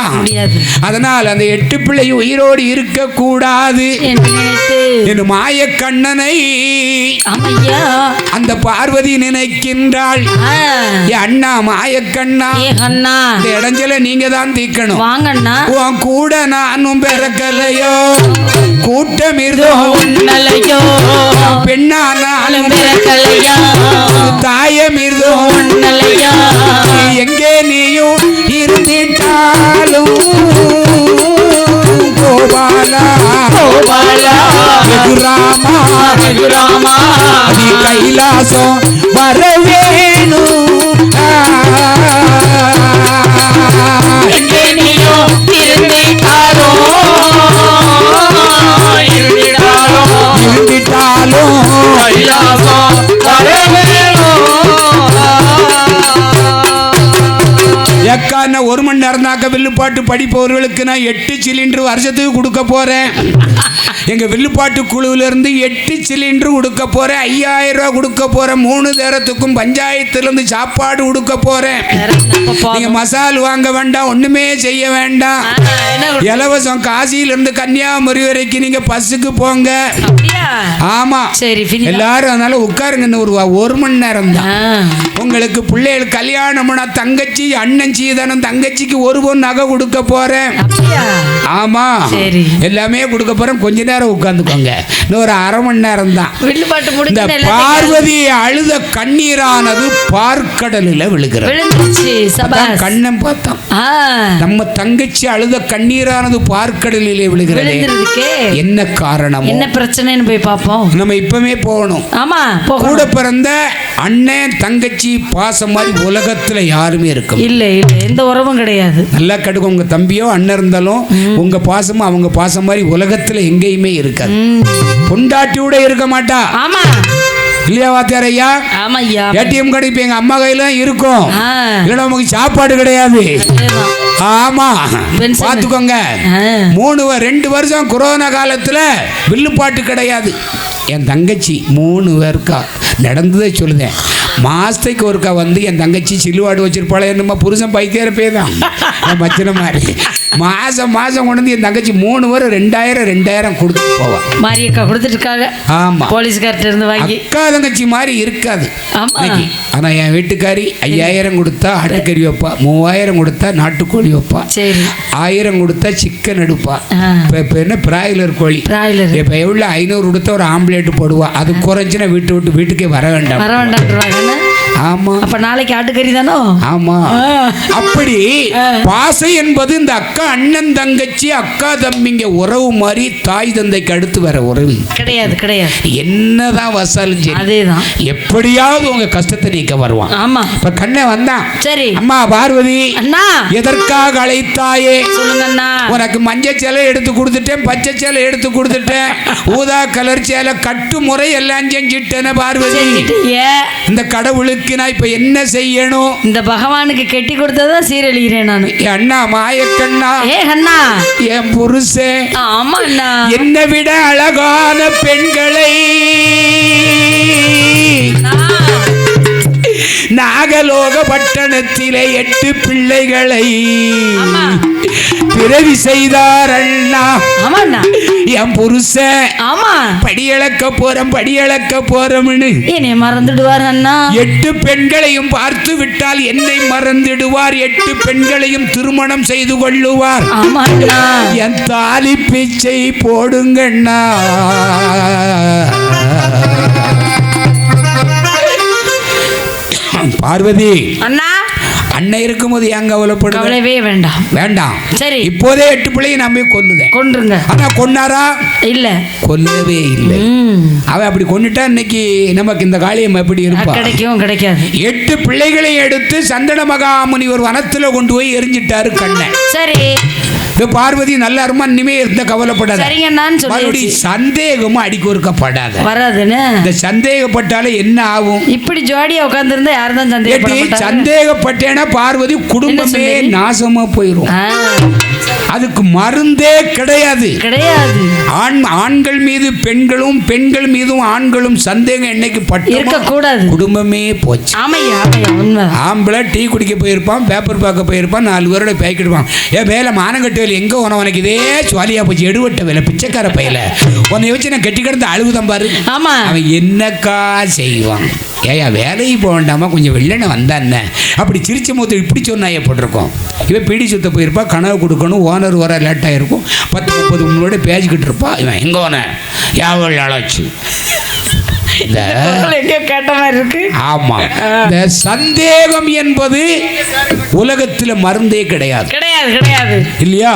அதனால் அந்த 8 பிள்ளை உயிரோடு இருக்க கூடாது என்று மாய கண்ணனை அந்த பார்வதி நினைக்கின்றாள். அண்ணா மாயக்கண்ணா, இந்த இடைஞ்சல நீங்க தான் தீக்கணும். உன் கூட நானும் பிறக்கலையோ, கூட்டம் இருந்தோ உன்னலையோ, பெண்ணா நானும் பிறக்கலையோ, தாயம் இருந்தோ உன்னலையோ, எங்கே நீயும் இருந்திட்டாலும் கோபாலா கோபாலா ரகுராமா ரகுராமா நீ கைலாசம் வரவேணு, எங்கே நீயோ இருந்திட்டாலோ கைலாசம் வரவேணு. எக்கான 1 மணி நேரம் தாக்க வில்லுப்பாட்டு படிப்பவர்களுக்கு நான் 8 சிலிண்டர் வருஷத்துக்கு கொடுக்க போறேன். எங்க வில்லுப்பாட்டு குழுவில இருந்து 8 சிலிண்டர் கொடுக்க போறேன். 5000 ரூபாய் கொடுக்க போறேன். 3 நேரத்துக்கும் பஞ்சாயத்திலிருந்து சாப்பாடு கொடுக்க போறேன். நீங்க மசால் வாங்க வேண்டாம், ஒண்ணுமே செய்ய வேண்டாம். இலவசம். காசியிலிருந்து கன்னியாகுமரி வரைக்கும் நீங்க பஸ்ஸுக்கு போங்க. ஆமா சரி, எல்லாரும் அதனால உட்காருங்க. ஒரு 1 மணி நேரம் தான். உங்களுக்கு பிள்ளைகள் கல்யாணம் தங்கச்சி அண்ணன் சீதனம், தங்கச்சிக்கு 1 பொன் நகை கொடுக்க போறேன். ஆமா எல்லாமே கொடுக்க போறேன். கொஞ்ச நேரம் உட்கார்ந்துக்கோங்க, இன்னும் ஒரு 1/2 மணி நேரம் தான். இந்த பார்வதி அழுத கண்ணீரானது பார்க்கடலில் விழுகிறது. கண்ணம் பார்த்தோம், நம்ம தங்கச்சி அழுத கண்ணீரானது பார்க்கடலிலே விழுகிறது. என்ன காரணம், என்ன பிரச்சனைன்னு போய் பார்ப்போம். நம்ம இப்பவே போகணும். ஆமா, கூட பிறந்த அண்ணன் தங்கச்சி பாசம் மாதிரி உலகத்துல யாருமே இருக்கும் இல்ல. எந்த உறவும் கிடையாது. நல்லா கடுக்கும். உங்க தம்பியோ அண்ணன் இருந்தாலும் உங்க பாசமும் அவங்க பாசம் மாதிரி உலகத்துல எங்கேயுமே இருக்காது. பொண்டாட்டியோட இருக்க மாட்டா. ஆமா இல்லையா வாத்தியார் ஐயா? ஆமா ஐயா. ஏடிஎம் கார்டு இப்ப எங்க அம்மா கையில இருக்கும், இல்லைன்னா நமக்கு சாப்பாடு கிடையாது. ஆமா பாத்துக்கோங்க. 2 வருஷம் கொரோனா காலத்துல வில்லுப்பாட்டு கிடையாது. என் தங்கச்சி 3 பேருக்கா நடந்ததே சொல்லுதேன். மாசத்துக்கு ஒருக்கா வந்து என் தங்கச்சி சிலுவாடு வச்சிருப்பாளே, என்னமா புருஷன் பைத்தியார பேதான் மச்சன மாதிரி. மாசம் கொண்டு வந்து என் தங்கச்சி 3 பேரும் 2000 கொடுத்து போவா. மாரியக்கா கொடுத்துட்டு இருக்காங்க. ஆமா, போலீஸ்கார்ட்ட இருந்து வாங்கி. அக்கா தங்கச்சி மாதிரி இருக்காது. ஆனா என் வீட்டுக்காரி 5000 கொடுத்தா ஆட்டுக்கறி வைப்பா, 3000 கொடுத்தா நாட்டுக்கோழி வைப்பா, 1000 கொடுத்தா சிக்கன் எடுப்பா. இப்ப என்ன பிராய்லர் கோழி, இப்ப எவ்வளவு 500 கொடுத்தா ஒரு ஆம்லேட் போடுவா. அது குறைஞ்சுன்னா வீட்டுக்கே வர வேண்டாம். ஆமா, அப்ப நாளைக்கு ஆட்டுக்கறி தானோ. ஆமா, அப்படி பாசை என்பது இந்த அக்கா அண்ணன் தங்கச்சி அக்கா தம்பிங்க உறவு மாதிரி தாய் தந்தைக்கு அடுத்து வர உறவு கிடையாது. என்னதான் வசாலும் சரி, அதேதான். எப்படியாவது உங்க கஷ்டத்தை நீக்க வருவான். ஆமா, இப்ப கண்ணே வந்தான். சரி அம்மா பார்வதி, அண்ணா எதற்காக அழைத்தாயே சொல்லுங்க அண்ணா. உனக்கு மஞ்சள் சேலை எடுத்து கொடுத்துட்டேன், பச்சை சேலை எடுத்து கொடுத்துட்டேன், ஊதா கலர் சேலை கட்டு முறை எல்லாம் செஞ்சுட்டேன பார்வதி. இந்த கடவுளுக்கு அதுக்கு நான் இப்ப என்ன செய்யணும்? இந்த பகவானுக்கு கெட்டி கொடுத்ததா சீரழிகிறேன் நான். அண்ணா மாயக்கண்ணா, ஏ அண்ணா, என் புருஷன் ஆமா அண்ணா, என்னை விட அழகான பெண்களை நாகலோக பட்டணத்திலே 8 பிள்ளைகளை பிறவி செய்தார் அண்ணா. என் புருஷன் ஆமா படியளக்க போறோம்னு என்னை மறந்துடுவார் அண்ணா. 8 பெண்களையும் பார்த்து விட்டால் என்னை மறந்துடுவார். 8 பெண்களையும் திருமணம் செய்து கொள்ளுவார். ஆமா அண்ணா, என் தாலி பிச்சை போடுங்கண்ணா. பார்வதி அண்ணா, அண்ணன் இருக்கும்போது ஏன் கவலைப்படுது? கவலைவே வேண்டாம். வேண்டாம். சரி, இப்போதே 8 பிள்ளையை நம்பி கொல்லுதேன். கொன்றுங்க. ஆனா கொன்னாரா? இல்ல, கொல்லவே இல்லை. அவ அப்படி கொன்னுட்டா இன்னைக்கு நமக்கு இந்த காளியம் எப்படி இருப்பா? கிடைக்காது. 8 பிள்ளைகளை எடுத்து சந்தன மகாமுனி ஒரு வனத்துல கொண்டு போய் எரிஞ்சிட்டாரு கண்ணன். சரி, பார்வதி நல்ல அருமா இனிமே இருந்த கவலைப்படாத. மறுபடியும் சந்தேகமும் அடிக்க ஒருக்கப்படாத. வராதுன்னு இந்த சந்தேகப்பட்டாலே என்ன ஆகும்? இப்படி ஜோடியா உட்கார்ந்து இருந்தா யாரும் தான் சந்தேகப்பட்டேன்னா பார்வதி குடும்பமே நாசமா போயிரும். அதுக்கு மருந்தே கிடையாது. ஆண்கள் மீது பெண்களும், பெண்கள் மீதும் ஆண்களும் சந்தேகம் என்னைக்கு பட்டு கூடாது, குடும்பமே போச்சு. ஆம்பளை டீ குடிக்க போயிருப்பான், பேப்பர் பார்க்க போயிருப்பான், 4 பேரோட பேக்கிடுவான். ஏன் மேல மானங்கட்டு வேலை எங்க உனக்கு இதே சுவாலியா போச்சு, எடுவட்ட வேலை, பிச்சைக்கார பையில உன்னை வச்சு நான் கட்டி கிடந்து அழுகுதான் பாரு. அவன் என்னக்கா செய்வான்? ஏயா வேலைக்கு போக வேண்டாமா, கொஞ்சம் வெள்ளனை வந்தான்ன அப்படி சிரிச்ச முகத்தில் இப்படி சொன்னா போட்டிருக்கோம். இவன் பீடி சுத்த போயிருப்பா, கனவு கொடுக்கணும், ஓனர் வர லேட்டாக இருக்கும், 10-30 முன்னோட பேசிக்கிட்டு இருப்பா. இவன் எங்கே ஓன எவ்வளோ நாளாச்சு? ஆமா, இந்த சந்தேகம் என்பது உலகத்துல மருந்தே கிடையாது இல்லையா?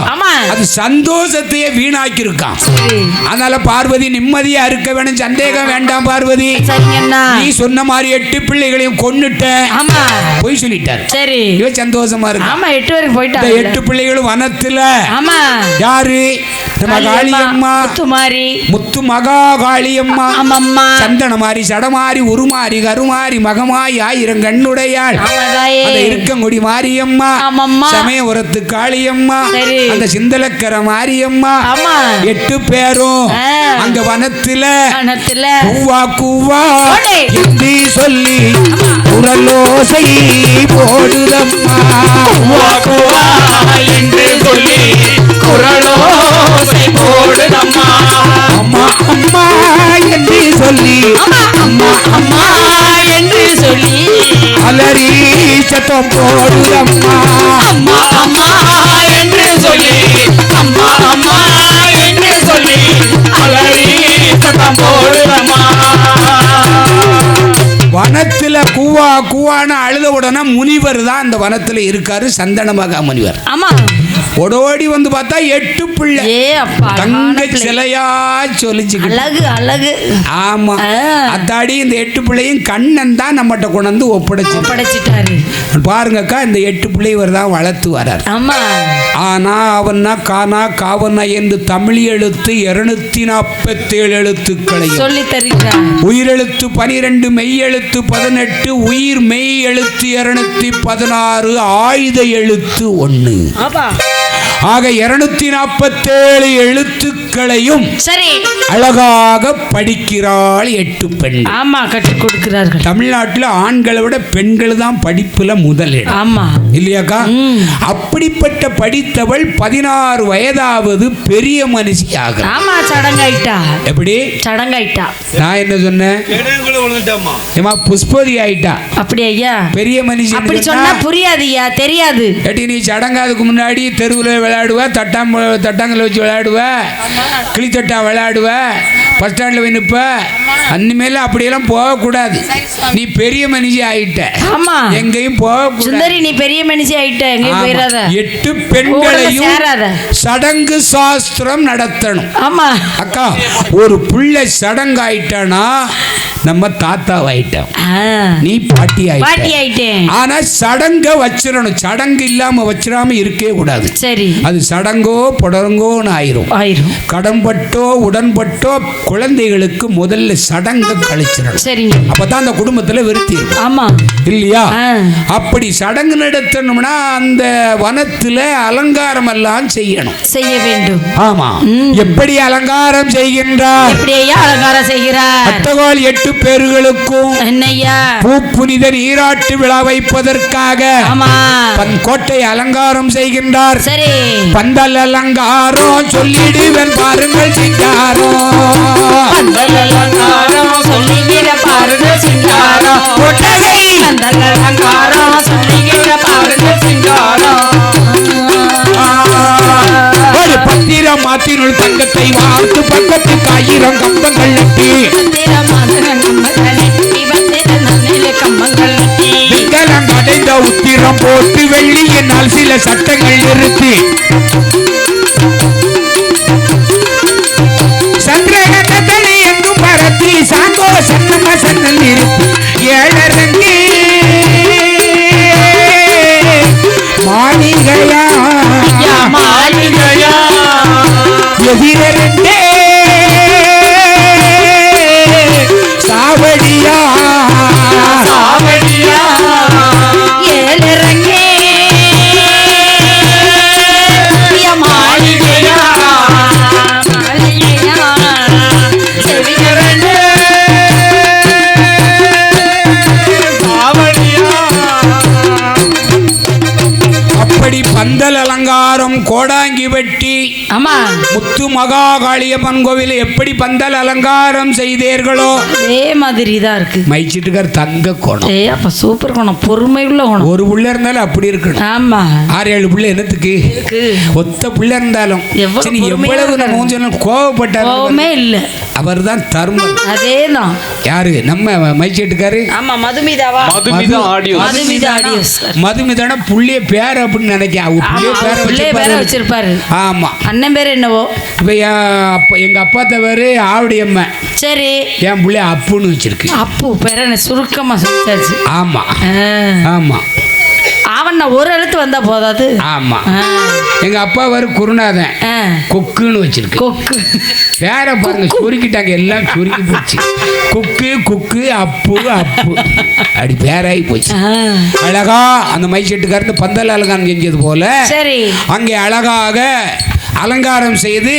அது சந்தோஷத்தையே வீணாக்கி இருக்கான். அதனால பார்வதி நிம்மதியா இருக்க வேணும், சந்தேகம் வேண்டாம். பார்வதி நீ சொன்ன மாதிரி 8 பிள்ளைகளையும் கொன்னுட்ட, போய் சொல்லிட்டார். சரி, இவ சந்தோஷமா இருக்கு. 8 வரைக்கும் போயிட்டா. 8 பிள்ளைகளும் வனத்துல யாரு? காளியம்மா, முத்து மகா காளியம்மா, சந்தன மாறி, சடமாரி, உருமாறி, கருமாறி, மகமாய், 1000 கண்ணுடையாள், இருக்கங்குடி மாரியம்மா, சமயபுரத்து காளியம்மா, அந்த சிந்தலக்கர மாரியம்மா, 8 பேரும் அங்க வனத்துல கூவா கூவா என்று சொல்லி குரலோசை போடுதம்மா. என்று சொல்லி குரலோசை போடுதம்மா. அம்மா அம்மா என்று சொல்லி, அம்மா அம்மா என்று சொல்லி அலறி சத்தம் போடுதம்மா. அம்மா அம்மா என்று சொல்லி, அம்மா அம்மா என்று சொல்லி அலறி சத்தம் போடுதம்மா. வனத்துல கூவா கூவான அழுத உடனே முனிவர் தான் அந்த வனத்துல இருக்காரு, சந்தன மகா முனிவர். ஆமா, ஓடோடி வந்து பார்த்தா 8 பிள்ளை தங்க சிலையா சொல்லிச்சு. அழகு. ஆமா, அத்தாடி இந்த 8 பிள்ளையும் கண்ணன் தான் நம்மகிட்ட கொண்டு வந்து ஒப்படைச்சிட்டாரு. பாருங்கக்கா, இந்த 8 பிள்ளைவர் தான் வளர்த்து வரார். ஆமா, ஆனா அவன்னா கானா காவனா என்று தமிழ் எழுத்து 247 எழுத்துக்களை சொல்லி தருகிறார். உயிரெழுத்து 12, மெய் எழுத்து 18, உயிர் மெய் எழுத்து 216, ஆயுத எழுத்து 1. ஆக 247 எழுத்துக்களையும் சரி அழகாக படிக்கிறாள் 8 பெண்கள். ஆமா, கற்றுக் கொடுக்கிறார்கள். தமிழ்நாட்டில் ஆண்களை விட பெண்கள் தான் படிப்புல முதலிடம். ஆமா இல்லையாக்கா? அப்படிப்பட்ட படித்தவள் 16 வயதாவது பெரிய மனுஷியாக. ஆமா, சடங்காயிட்டா. எப்படி சடங்காயிட்டா? நான் என்ன சொன்னேன்? புஷ்பதி ஆயிட்டா. அப்படி ஐயா? பெரிய மனுஷி அப்படி சொன்னா புரியாது ஐயா, தெரியாது. நீ சடங்காதுக்கு முன்னாடி தெருவில் விளையாடுவ, தட்டாங்கல வச்சு விளையாடுவ, கிளித்தட்டா விளையாடுவ, பஸ் ஸ்டாண்டில் போய் நிற்ப. அனிமேல அப்படியெல்லாம் போகக்கூடாது. நீ பெரிய மனுஷி ஆயிட்ட. ஆமா, எங்கேயும் போக சுந்தரி, நீ பெரிய மனுஷி ஆயிட்ட, எங்கேயும் போயிடாத. 8 பெண்களையும் சடங்கு சாஸ்திரம் நடத்தணும். ஆமா அக்கா, ஒரு புள்ள சடங்காயிட்டானா நம்ம தாத்தாவாயிட்டோம், ஆ, நீ பாட்டி பாட்டி ஆயிட்ட. ஆயிட்டேன். ஆனா சடங்க வச்சிடணும், சடங்கு இல்லாம வச்சிடாம இருக்கவே கூடாது. சரி, அது சடங்கோ புடரங்கோன்னு ஆயிரும். ஆயிரும். கடன்பட்டோ உடன்பட்டோ குழந்தைகளுக்கு முதல்ல சடங்க கழிச்சிடணும். சரிங்க. அப்பதான் அந்த குடும்பத்துல விருத்தி இருக்கும். ஆமா இல்லையா? ஆ. அப்படி சடங்கு நடத்தணும்னா அந்த வனத்துல அலங்காரம் எல்லாம் செய்யணும், செய்ய வேண்டும். ஆமா. எப்படி அலங்காரம் செய்கின்றார்? எப்படியா அலங்காரம் செய்கிறார்? அட்டகால் 8 பேர்களுக்கும் என்னையா புனித நீராட்டு விழா வைப்பதற்காக ஆமா தன் கோட்டை அலங்காரம் செய்கின்றார். சரி, பந்தல் அலங்காரம் சொல்லிடுவேன் பாருங்கள் சிங்காரம். பந்தல் அலங்காரம் சொல்லிக்கிற பாருங்க சிங்காரம். கொட்டகை பந்தல் அலங்காரம் சொல்லிக்கிற பாருங்க சிங்காரம். ஒரு பத்திரம் மாத்தினுள் தங்கத்தை வார்த்து பக்கத்துக்கு 1000 கம்பங்கள் நட்டி விக்கலம் அடைந்த உத்திரம் போட்டு வெள்ளியினால் சில சட்டங்கள் நிறுத்தி சந்திரகத்தனை எங்கும் பரத்தி சாங்கோ சன்னம சன்னல் நிறுத்தி 7 மாளிகையா மாளிகையா எதிரே சாவடியா சாவடியா ஏழரங்கே மாளிகையா மாளிகையா செவிகரண்டே சாவடியா. அப்படி பந்தல் அலங்காரம் கோடாங்கி வெட்டி ஆமா முத்து மகாகாளியம்மன் கோவில் எப்படி பந்தல் அலங்காரம் செய்தீர்களோ அதே மாதிரி தான் இருக்கு. மைச்சிட்டுக்கார் தங்க கோணம். ஏ அப்ப சூப்பர் குணம், பொறுமை உள்ள குணம். ஒரு புள்ள இருந்தாலும் அப்படி இருக்கணும். ஆமா 6-7 புள்ள என்னத்துக்கு? இருக்கு. ஒத்த புள்ள இருந்தாலும் எவ்வளவு சரி, பொறுமையா எவ்வளவு இருக்காரு. மூஞ்சலும் கோவப்பட்டார். கோவமே இல்ல. அவர் தான் தர்மன். அதேதான். யாரு? நம்ம மைச்சிட்டுக்காரு. ஆமா மதுமிதாவா? மதுமிதா ஆடியோ. மதுமிதா ஆடியோஸ். மதுமிதான புள்ளிய பேர அப்படின்னு நினைக்க அவங்க புள்ளிய பேர பிள்ளைய பேர வச்சிருப்பாரு. வச்சிருப்பாரு. ஆமா. அண்ணன் பேர் என்னவோ? இப்ப எங்க அப்பா தவறு ஆவடியம்மா, சரி, என் பிள்ளைய அப்புன்னு வச்சிருக்கு. அப்பு பேர என்ன சுருக்கமா சொல்லிச்சாச்சு. ஆமா ஆ. ஆமா அவன் ஒரு எழுத்து வந்தா போதாது. ஆமா. ஆ. எங்க அப்பா வரு குருநாதன் ஆ. கொக்குன்னு வச்சிருக்கு. கொக்கு பேர பாருங்க, சுருக்கிட்டாங்க, எல்லாம் சுருக்கி போச்சு. குக்கு குக்கு அப்பு அப்பு அப்படி பேராகி போச்சு. ஆ. அழகா அந்த மைசெட்டுக்காரந்து பந்தல் அலங்காரம் செஞ்சது போல சரி, அங்கே அழகாக அலங்காரம் செய்து,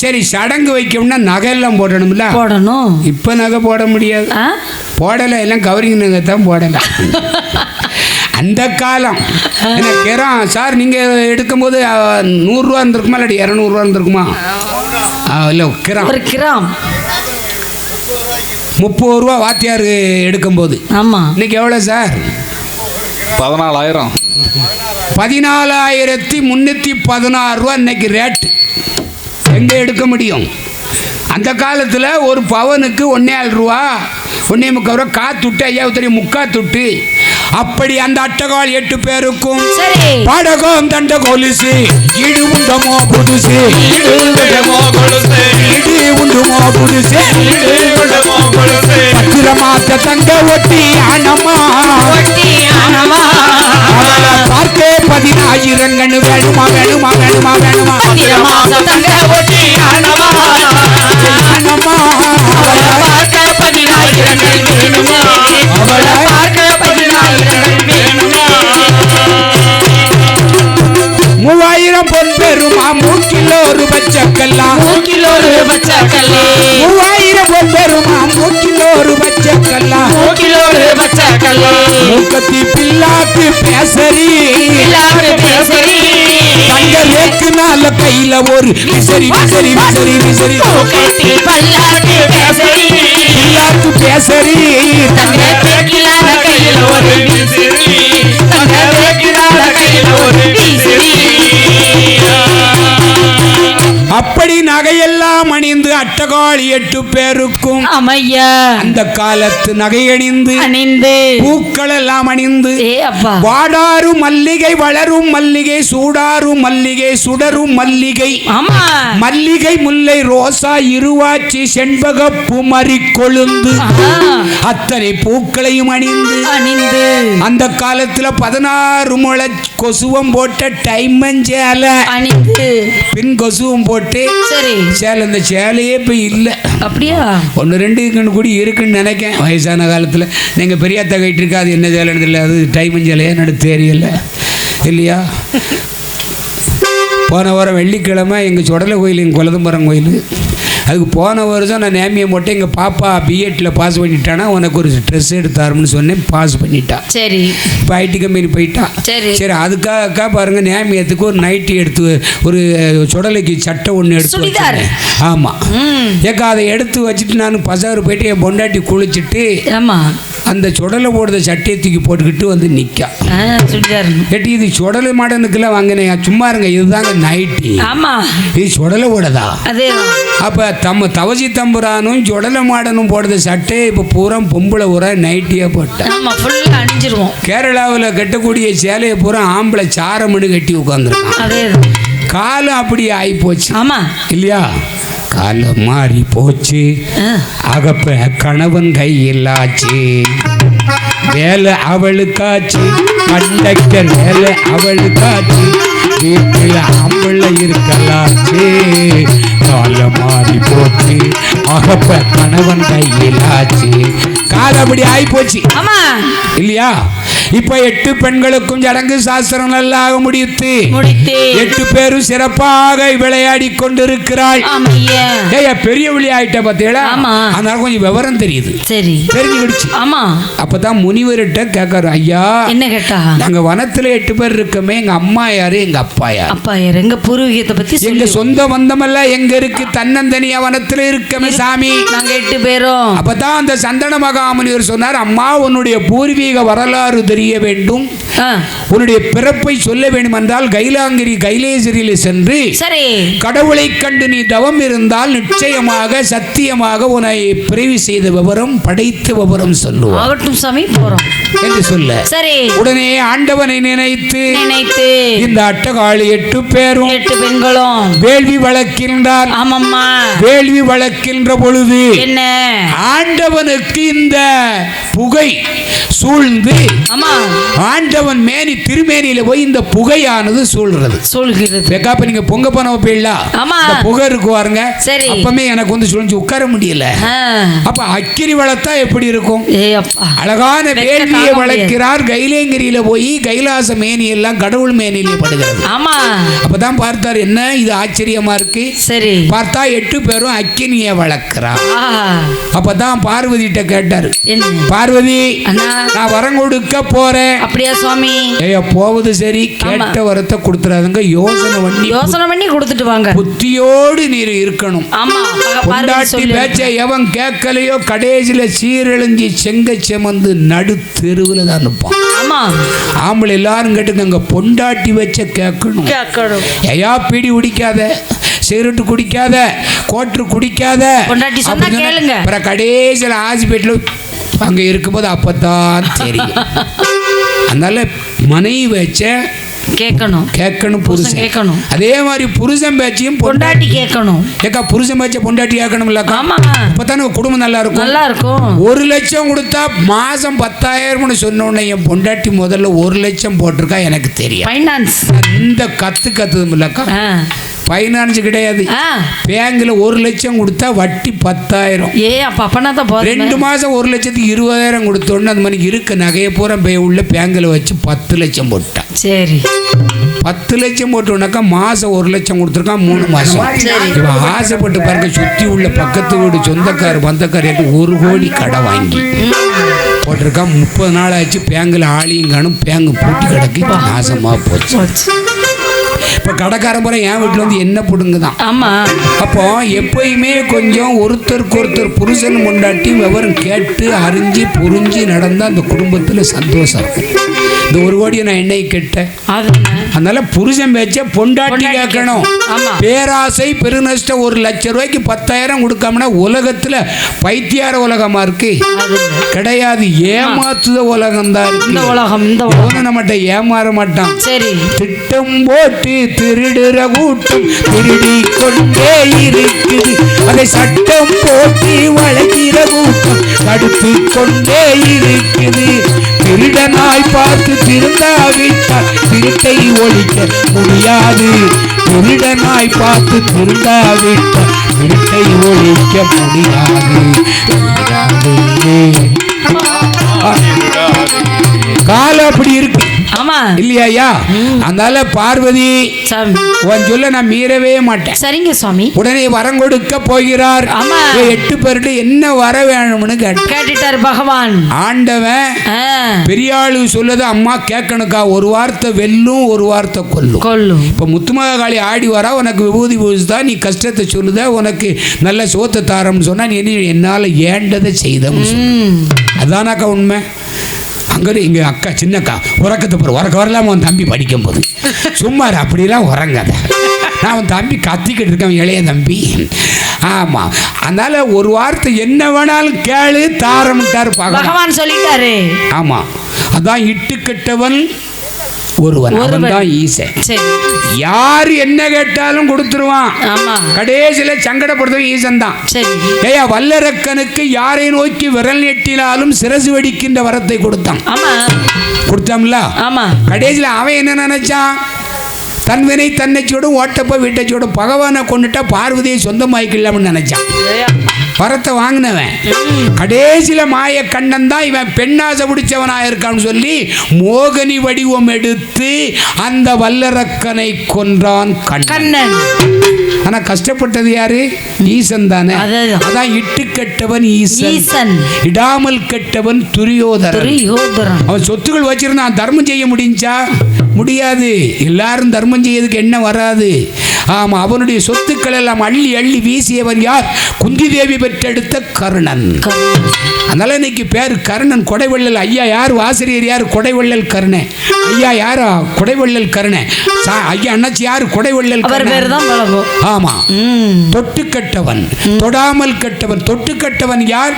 சரி சடங்கு வைக்கணும்னா நகையெல்லாம் போடணும்ல. போடணும். இப்ப நகை போட முடியாது. ஆ? போடலை, எல்லாம் கவரிங் நகை தான் போடலை. அந்த காலம் எனக்கு கேட்குறான், சார் நீங்கள் எடுக்கும்போது 100 ரூபா இருந்திருக்குமா இல்லாட்டி 200 ரூபா இருந்திருக்குமா? இல்லை கிராம், ஒரு கிராம் 30 ரூபா வாத்தியார் எடுக்கும்போது. ஆமா. இன்னைக்கு எவ்வளோ சார்? 14,000. 14,316 ரூபா இன்னைக்கு ரேட்டு. எங்கே எடுக்க முடியும்? அந்த காலத்தில் ஒரு பவனுக்கு 1,4 ரூபா 1,3 ரூபா காத்துட்டு, ஐயாவு தெரியும் முக்காத்துட்டு. அப்படி அந்த அட்டகால் 8 பேருக்கும் சரி, படகம் தண்ட கொலுசு இடு உண்டமோ புதுசு, இடு உண்டமோ கொலுசு, இடு உண்டுமோ புதுசு, இடு உண்டமோ கொலுசு. பத்திரமாத்த தங்க ஒட்டி ஆனமா, ஆனமா. அவளை பார்க்க 10,000 கண்ணு வேணுமா வேணுமா வேணுமா வேணுமா மாசம் தங்க ஒட்டி ஆனமா. ஆனமா. அவளை பார்க்க 10,000 வேணுமா? அவளை பார்க்க 10,000 வேணுமா? 3000 பொன் பெருமா மூக்கில் ஒரு பச்சக்கல்லாம், மூக்கில் ஒரு பச்சக்கல்லி, 3000 பொன் பெருமா மூக்கில் ஒரு பச்சக்கல்லாம், மூக்கில் ஒரு பச்சக்கல்லி, மூக்கத்தி பில்லாக்கு பேசரி, எல்லாரும் பேசரி, தங்க ரேக்குனால கையில ஒரு விசரி விசரி விசரி விசரி, மூக்கத்தி பல்லாக்கு பேசரி, பில்லாக்கு பேசரி, தங்க தேக்கிலான கையில் ஒரு விசிறி, தங்க தேக்கிலான கையில் ஒரு விசிறி. அப்படி நகையெல்லாம் அணிந்து அட்டகால் 8 பேருக்கும் ஆமையா அந்த காலத்து நகை அணிந்து அணிந்து பூக்கள் எல்லாம் அணிந்து ஏ அப்பா வாடாரும் மல்லிகை வளரும் மல்லிகை சூடாரும் மல்லிகை சுடரும் மல்லிகை ஆமா மல்லிகை முல்லை ரோசா இருவாச்சி செண்பக பூமரி கொழுந்து அத்தனை பூக்களையும் அணிந்து அணிந்து அந்த காலத்துல 16 முளை கொசுவம் போட்ட டைமன் சேலை அணிந்து பின் கொசுவம் போட்டு சரி சேலை அந்த சேலையே இப்ப இல்லை அப்படியா 1-2 இங்கன்னு கூடி இருக்குன்னு நினைக்கேன் வயசான காலத்தில் நீங்கள் பெரியாத்த கைட்டு இருக்கா அது என்ன சேலைன்னு தெரியல அது டைமன் சேலையா நடு தெரியல இல்லையா போன வாரம் வெள்ளிக்கிழமை எங்கள் சுடலை கோயில் எங்கள் குலதம்பரம் கோயில் அதுக்கு போன வருஷம் நான் நேமியம் போட்டேன் எங்கள் பாப்பா பிஎட்டில் பாஸ் பண்ணிட்டானா உனக்கு ஒரு ட்ரெஸ் எடுத்தாருன்னு சொன்னேன் பாஸ் பண்ணிட்டான் சரி இப்போ ஐடி கம்பெனி போயிட்டான் சரி சரி அதுக்காக பாருங்கள் நேமியத்துக்கு ஒரு நைட்டி எடுத்து ஒரு சுடலைக்கு சட்டை ஒன்று எடுத்து வச்சேன் ஆமாம் ஏக்கா அதை எடுத்து வச்சுட்டு நான் பசார் போயிட்டு என் பொண்டாட்டி குளிச்சுட்டு ஆமாம் அந்த சுடலை போடுற சட்டையை தூக்கி போட்டுக்கிட்டு வந்து நிற்கா கேட்டி இது சுடலை மாடனுக்குலாம் வாங்கினேன் சும்மா இருங்க இதுதாங்க நைட்டி ஆமாம் இது சுடலை போடதா அதே அப்போ தவசி தம்புரானும் சுடலை மாடனும் போடுற சட்டையை இப்போ பூரா பொம்பளை ஊரா நைட்டியாக போட்டேன் ஆமாம் ஃபுல்லாக அணிஞ்சிருவோம் கேரளாவில் கட்டக்கூடிய சேலையை பூரா ஆம்பளை சாரமணி கட்டி உட்காந்துருக்கான் அதே காலம் அப்படியே ஆகி போச்சு ஆமாம் இல்லையா காலம் மாறி போச்சு அகப்ப கணவன் கையில்லாச்சு வேலை அவளுக்காச்சு கண்டக்டர் வேலை அவளுக்காச்சு வீட்டில் ஆம்பளை இருக்கலாச்சு காலம் மாறி போச்சு அகப்ப கணவன் கையிலாச்சு காலம் அப்படி ஆகி போச்சு ஆமா இல்லையா இப்ப 8 பெண்களுக்கும் சடங்கு சாஸ்திரம் நல்லாக முடித்து 8 பேரும் சிறப்பாக விளையாடி கொண்டிருக்கிறாள் பெரிய விளையாட்ட பார்த்தீங்களா அதனால கொஞ்சம் விவரம் தெரியுது சரி தெரிஞ்சுக்கிடுச்சு ஆமா அப்பதான் முனிவர்கிட்ட கேட்கறோம் ஐயா என்ன கேட்டா நாங்க வனத்துல 8 பேர் இருக்கோமே எங்க அம்மா யாரு எங்க அப்பா யாரு அப்பா யாரு எங்க பூர்வீகத்தை பத்தி எங்க சொந்த பந்தமெல்லாம் எங்க இருக்கு தன்னந்தனியா வனத்துல இருக்கமே சாமி நாங்க 8 பேரும் அப்பதான் அந்த சந்தன மகாமுனிவர் சொன்னார் அம்மா உன்னுடைய பூர்வீக வரலாறு தெரிய வேண்டும் உன்னுடைய பிறப்பை சொல்ல வேண்டும் என்றால் கைலாங்கிரி கைலேசரியில் சென்று சரி கடவுளை கண்டு நீ தவம் இருந்தால் நிச்சயமாக சத்தியமாக உன்னை பிறவி செய்த விவரம் படைத்த விவரம் சொல்லுவோம் ஆகட்டும் சாமி போறோம் என்று சொல்ல சரி உடனே ஆண்டவனை நினைத்து இந்த அட்டகாளி 8 பேரும் 8 பெண்களும் வேள்வி வளர்க்கின்றார் ஆமாம்மா வேள்வி வளர்க்கின்ற பொழுது என்ன ஆண்டவனுக்கு இந்த புகை சூழ்ந்து ஆண்டவன் மேனி திருமேனியில போய் இந்த புகையானது சூழ்கிறது நீங்க பொங்க போன புகை இருக்கு பாருங்க அப்பமே எனக்கு வந்து சுழிஞ்சு உட்கார முடியல அப்ப அக்கினி வளர்த்தா எப்படி இருக்கும் அழகான வேள்வியை வளர்க்கிறார் கைலேங்கிரியில போய் கைலாச மேனி எல்லாம் கடவுள் மேனியிலே படுகிறது அப்பதான் பார்த்தார் என்ன இது ஆச்சரியமா இருக்கு சரி பார்த்தா 8 பேரும் அக்கினியை வளர்க்கிறார் அப்பதான் பார்வதி கிட்ட கேட்டாரு பார்வதி நான் வரம் கொடுக்க போறேன் அப்படியா சுவாமி போவது சரி கேட்ட வரத்தை கொடுத்துறாதுங்க யோசனை பண்ணி கொடுத்துட்டு வாங்க புத்தியோடு நீர் இருக்கணும் பொண்டாட்டி பேச்ச எவன் கேட்கலையோ கடைசியில சீரழிஞ்சி செங்க செமந்து நடு தெருவில் தான் நிற்பான் ஆம்பளை எல்லாரும் கேட்டுங்க பொண்டாட்டி வச்ச கேட்கணும் ஐயா பீடி குடிக்காத சிகரெட்டு குடிக்காத கோட்டு குடிக்காத கடைசியில் ஹாஸ்பிட்டல் அங்கே இருக்கும்போது அப்பதான் தெரியும் அதனால மனைவி வச்ச கேட்கணும் புருஷன் கேட்கணும் அதே மாதிரி புருஷன் பேச்சையும் பொண்டாட்டி கேட்கணும் ஏக்கா புருஷன் பேச்ச பொண்டாட்டி கேட்கணும் இல்லக்கா அப்பதானே குடும்பம் நல்லா இருக்கும் 1 லட்சம் கொடுத்தா மாசம் 10,000 சொன்ன என் பொண்டாட்டி முதல்ல 1 லட்சம் போட்டிருக்கா எனக்கு தெரியும் இந்த கத்துதும் இல்லக்கா ஃபைனான்ஸ் கிடையாது பேங்க்ல 1 லட்சம் கொடுத்தா வட்டி 10,000 2 மாசம் 1 லட்சத்துக்கு 20,000 கொடுத்தோன்னு அந்த மாதிரி இருக்க நகையை பூரா உள்ள பேங்க்ல வச்சு 10 லட்சம் போட்டான் சரி 10 லட்சம் போட்டோம்னாக்கா மாசம் 1 லட்சம் கொடுத்துருக்கான் 3 மாசம் இவன் ஆசைப்பட்டு பாருங்க சுத்தி உள்ள பக்கத்து வீடு சொந்தக்கார் பந்தக்கார் 1 கோடி கடை வாங்கி போட்டிருக்கான் 30 நாள் ஆச்சு பேங்க்ல ஆளியும் காணும் பேங்க் பூட்டி கிடக்கு நாசமா போச்சு இப்போ கடைக்காரன் பூரா என் வீட்டில் வந்து என்ன பிடுங்குதான். ஆமா. அப்போ எப்பயுமே கொஞ்சம் ஒருத்தருக்கு ஒருத்தர் புருஷன் கொண்டாட்டி விவரம் கேட்டு அறிஞ்சு புரிஞ்சு நடந்தால் அந்த குடும்பத்தில் சந்தோஷம் இருக்கும். இந்த 1 கோடியை நான் என்னை கேட்டேன். அதனால புருஷன் பேச்ச பொண்டாட்டி கேட்கணும். பேராசை பெருநஷ்டம் 1 லட்சம் ரூபாய்க்கு 10,000 கொடுக்காமனா உலகத்துல பைத்தியார உலகமா இருக்கு கிடையாது. ஏமாத்துத உலகம் தான் இருக்கு. நம்மகிட்ட ஏமாற மாட்டான். திட்டம் போட்டு திருடுற கூட்டம் திருடி கொண்டே இருக்குது. அதை சட்டம் போட்டு வளைக்கிற கூட்டம் தடுத்து கொண்டே இருக்குது. திருடனாய் பார்த்து திருந்தாவிட்டால் திருட்டை ஒழிக்க முடியாது. திருடனாய் பார்த்து திருந்தாவிட்டால் திருட்டை ஒழிக்க முடியாது. காலம் அப்படி இருக்கு இல்லையா? அதனால பார்வதி உன் சொல்ல நான் மீறவே மாட்டேன். சரிங்க சுவாமி. உடனே வரம் கொடுக்க போகிறார். 8 பேர்கிட்ட என்ன வர வேணும்னு கேட்டுட்டார் பகவான். ஆண்டவன் பெரியாளு சொல்லது அம்மா கேட்கணுக்கா. 1 வார்த்தை வெல்லும் 1 வார்த்தை கொல்லும். இப்ப முத்துமகாளி ஆடி வரா உனக்கு விபூதி பூஜா நீ கஷ்டத்தை சொல்லுத உனக்கு நல்ல சோத்தை தாரம்னு சொன்னா நீ என்னால ஏண்டதை செய்தம். அதானாக்கா உண்மை. அங்கே எங்கள் அக்கா சின்னக்கா உறக்கத்தை போகிற உறக்க வரலாம அவன் தம்பி படிக்கும் போது சும்மா அப்படிலாம் உறங்காத. நான் அவன் தம்பி கத்திக்கிட்டு இருக்கேன் இளைய தம்பி. ஆமாம். அதனால 1 வார்த்தை என்ன வேணாலும் கேளு தாரம்ட்டார் பகவான் சொல்லிட்டாரு. ஆமாம். அதான் இட்டுக்கட்டவன் ஒருவன் தான் ஈசன். யார் என்ன கேட்டாலும் கொடுத்துருவான். கடைசியில சங்கடப்படுத்தும் ஈசன் தான். ஏயா வல்லரக்கனுக்கு யாரை நோக்கி விரல் நெட்டினாலும் சிரசு வெடிக்கின்ற வரத்தை கொடுத்தான். கொடுத்தாம்ல. கடைசியில அவன் என்ன நினைச்சான்? தன்வினை தன்னைச்சோடும் ஓட்டப்ப வீட்டைச்சோடும் பகவானை கொண்டுட்டா பார்வதியை சொந்தமாய்க்கலாம்னு நினைச்சான். வரத்தை வாங்கினவன் கடைசியில மாய கண்ணன் தான் இவன் பெண்ணாசை பிடிச்சவனாக இருக்கான்னு சொல்லி மோகினி வடிவம் எடுத்து அந்த வல்லரக்கனை கொன்றான் கண்ணன். ஆனா கஷ்டப்பட்டது யாரு? ஈசன் தானே. அதான் இட்டு கெட்டவன் ஈசன், இடாமல் கெட்டவன் துரியோதரன். அவன் சொத்துக்கள் வச்சிருந்தான். தர்மம் செய்ய முடிஞ்சா? முடியாது. எல்லாரும் தர்மம் செய்யறதுக்கு என்ன வராது. ஆமா. அவனுடைய சொத்துக்கள் எல்லாம் அள்ளி அள்ளி வீசியவன் யார்? குந்தி தேவி பெற்றெடுத்த கர்ணன். அதனால இன்னைக்கு பேர் கர்ணன். கொடைவள்ளல் ஐயா யார்? ஆசிரியர் யார்? கொடைவள்ளல் கர்ணன். ஐயா யாரா? கொடைவள்ளல் கர்ணன். ஐயா அண்ணாச்சி யார்? கொடைவள்ளல் கர்ணன். ஆமா. தொட்டு கட்டவன் தொடாமல் கட்டவன். தொட்டு கட்டவன் யார்?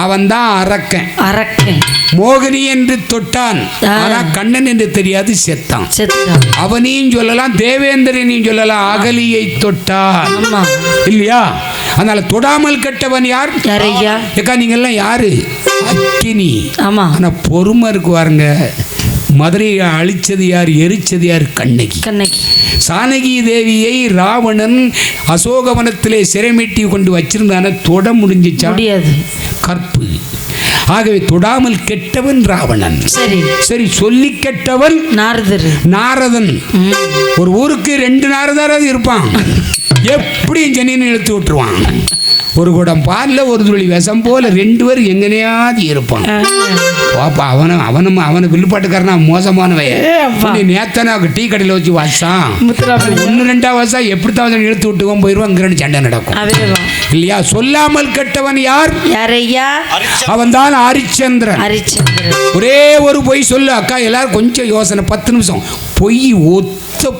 அவன் தான் அரக்கன். மோகினி என்று தொட்டான். ஆனா கண்ணன் என்று தெரியாது, செத்தான். அவனையும் சொல்லலாம், தேவேந்திரனையும் சொல்லலாம். அகலியை தொட்டான் இல்லையா? அதனால தொடாமல் கட்டவன் யார்? நீங்க எல்லாம் யாரு? அக்கினி. ஆனா பொறுமை இருக்கு பாருங்க. மதுரையை அழிச்சது யார்? எரிச்சது யார்? கண்ணகி. சானகி தேவியை ராவணன் அசோகவனத்திலே சிறைமீட்டி கொண்டு வச்சிருந்தான தொட முடிஞ்சிச்சா? கற்பு. ஆகவே தொடாமல் கெட்டவன் ராவணன். சரி சொல்லி கெட்டவன் நாரதன். ஒரு ஊருக்கு 2 நாரதராது இருப்பான். எப்படியும் ஜனின்னு இழுத்து விட்டுருவான். ஒரு குடம் பாலில் ஒரு துளி விஷம் போல 2 பேர் எங்கனையாவது இருப்பான். பாப்பா அவனை வில்லுப்பாட்டுக்காரனா மோசமானவன். நேத்தனா டீ கடையில் வச்சு வாசான் 1-2 வருஷம் எப்படித்தான் இழுத்து விட்டுவோம் போயிடுவான். அங்கே சண்டை நடக்கும் இல்லையா? சொல்லாமல் கெட்டவன் யார்? அவன் தான் ஹரிச்சந்திரன். ஒரே ஒரு பொய் சொல்லு அக்கா. எல்லாரும் கொஞ்சம் யோசனை. 10 நிமிஷம்.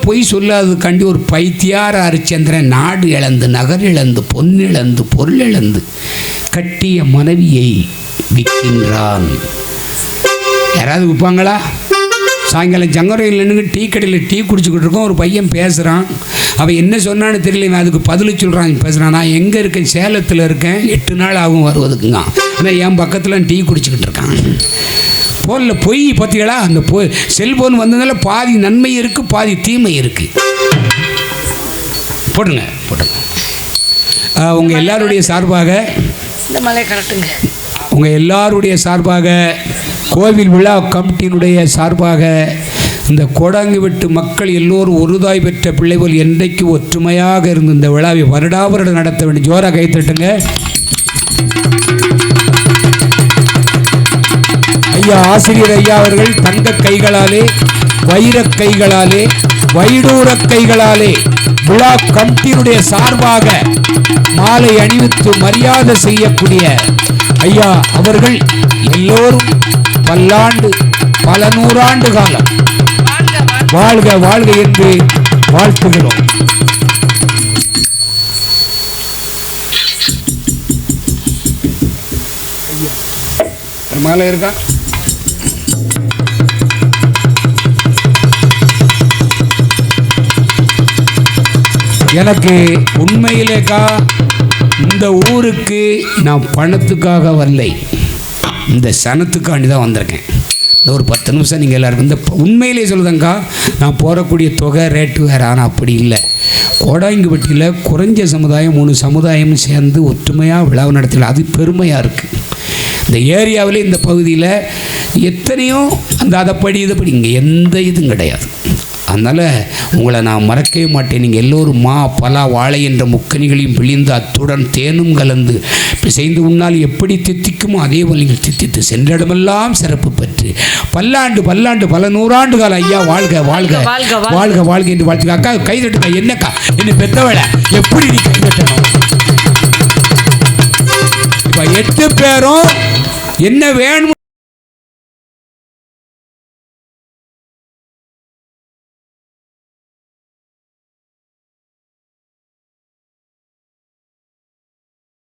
பொய் சொல்லாததுக்காண்டி ஒரு பைத்தியார ஹரிச்சந்திரன் நாடு இழந்து நகர் இழந்து பொன் இழந்து பொருள் இழந்து கட்டிய மனைவியை விற்கின்றான். யாராவது விற்பாங்களா? சாயங்காலம் சங்கரையில் நின்று டீ கடையில் டீ குடிச்சுக்கிட்டு இருக்கோம். ஒரு பையன் பேசுகிறான். அவன் என்ன சொன்னான்னு தெரியல. அதுக்கு பதில் சொல்கிறான். பேசுகிறான். நான் எங்கே இருக்கேன்? சேலத்தில் இருக்கேன். 8 நாள் ஆகும் வருவதுக்குங்க. ஆனால் என் பக்கத்தில் டீ குடிச்சுக்கிட்டு இருக்கான். ஃபோனில் பொய் பார்த்தீங்களா? அந்த செல்ஃபோன் வந்ததுனால பாதி நன்மை இருக்குது, பாதி தீமை இருக்குது. போட்டுங்க. உங்கள் எல்லாருடைய சார்பாக கோவில் விழா கமிட்டியினுடைய சார்பாக இந்த கோடாங்கி வெட்டு மக்கள் எல்லோரும் ஒருதாய் பெற்ற பிள்ளை போல் என்றைக்கு ஒற்றுமையாக இருந்து இந்த விழாவை வருடாவருடம் நடத்த வேண்டும். ஜோராக கைத்தட்டுங்க. ஐயா ஆசிரியர் ஐயா அவர்கள் தங்க கைகளாலே வைர கைகளாலே வைடூர கைகளாலே விழா கமிட்டியினுடைய சார்பாக மாலை அணிவித்து மரியாதை செய்யக்கூடிய ஐயா அவர்கள் எல்லோரும் பல்லாண்டு பல நூறாண்டு காலம் வாழ்க வாழ்க என்று வாழ்த்துகிறோம். மாலை இருக்கா? எனக்கு உண்மையிலேக்கா இந்த ஊருக்கு நான் பணத்துக்காக வரலை, இந்த சனத்துக்காண்டி தான் வந்திருக்கேன். இந்த ஒரு 10 நிமிஷம் நீங்கள் எல்லாருக்கும் இந்த உண்மையிலே சொல்லுதங்கா, நான் போகக்கூடிய தொகை ரேட்டு வேறு. ஆனால் அப்படி இல்லை. கோடாங்கிப்பட்டியில் குறைஞ்ச சமுதாயம் 3 சமுதாயம் சேர்ந்து ஒற்றுமையாக விழா நடத்தல, அது பெருமையாக இருக்குது. இந்த ஏரியாவிலே இந்த பகுதியில் எத்தனையோ அந்த அதைப்படி இதைப்படி இங்கே எந்த இதுவும் கிடையாது. அதனால் உங்களை நான் மறக்கவே மாட்டேன். நீங்கள் எல்லோரும் மா பலா வாழை என்ற முக்கணிகளையும் பிழிந்து அத்துடன் தேனும் கலந்து பிசைந்து உன்னால் எப்படி தித்திக்குமோ அதே போல் நீங்கள் தித்தித்து சென்றடமெல்லாம் சிறப்பு பெற்று பல்லாண்டு பல்லாண்டு பல நூறாண்டு காலம் ஐயா வாழ்க வாழ்க வாழ்க வாழ்க என்று வாழ்த்துக்க. அக்கா கை தட்டுக்கா. என்னக்கா என்ன பெத்தவளை எப்படி நீ கை தட்டணும்? இப்போ 8 பேரும் என்ன வேணும்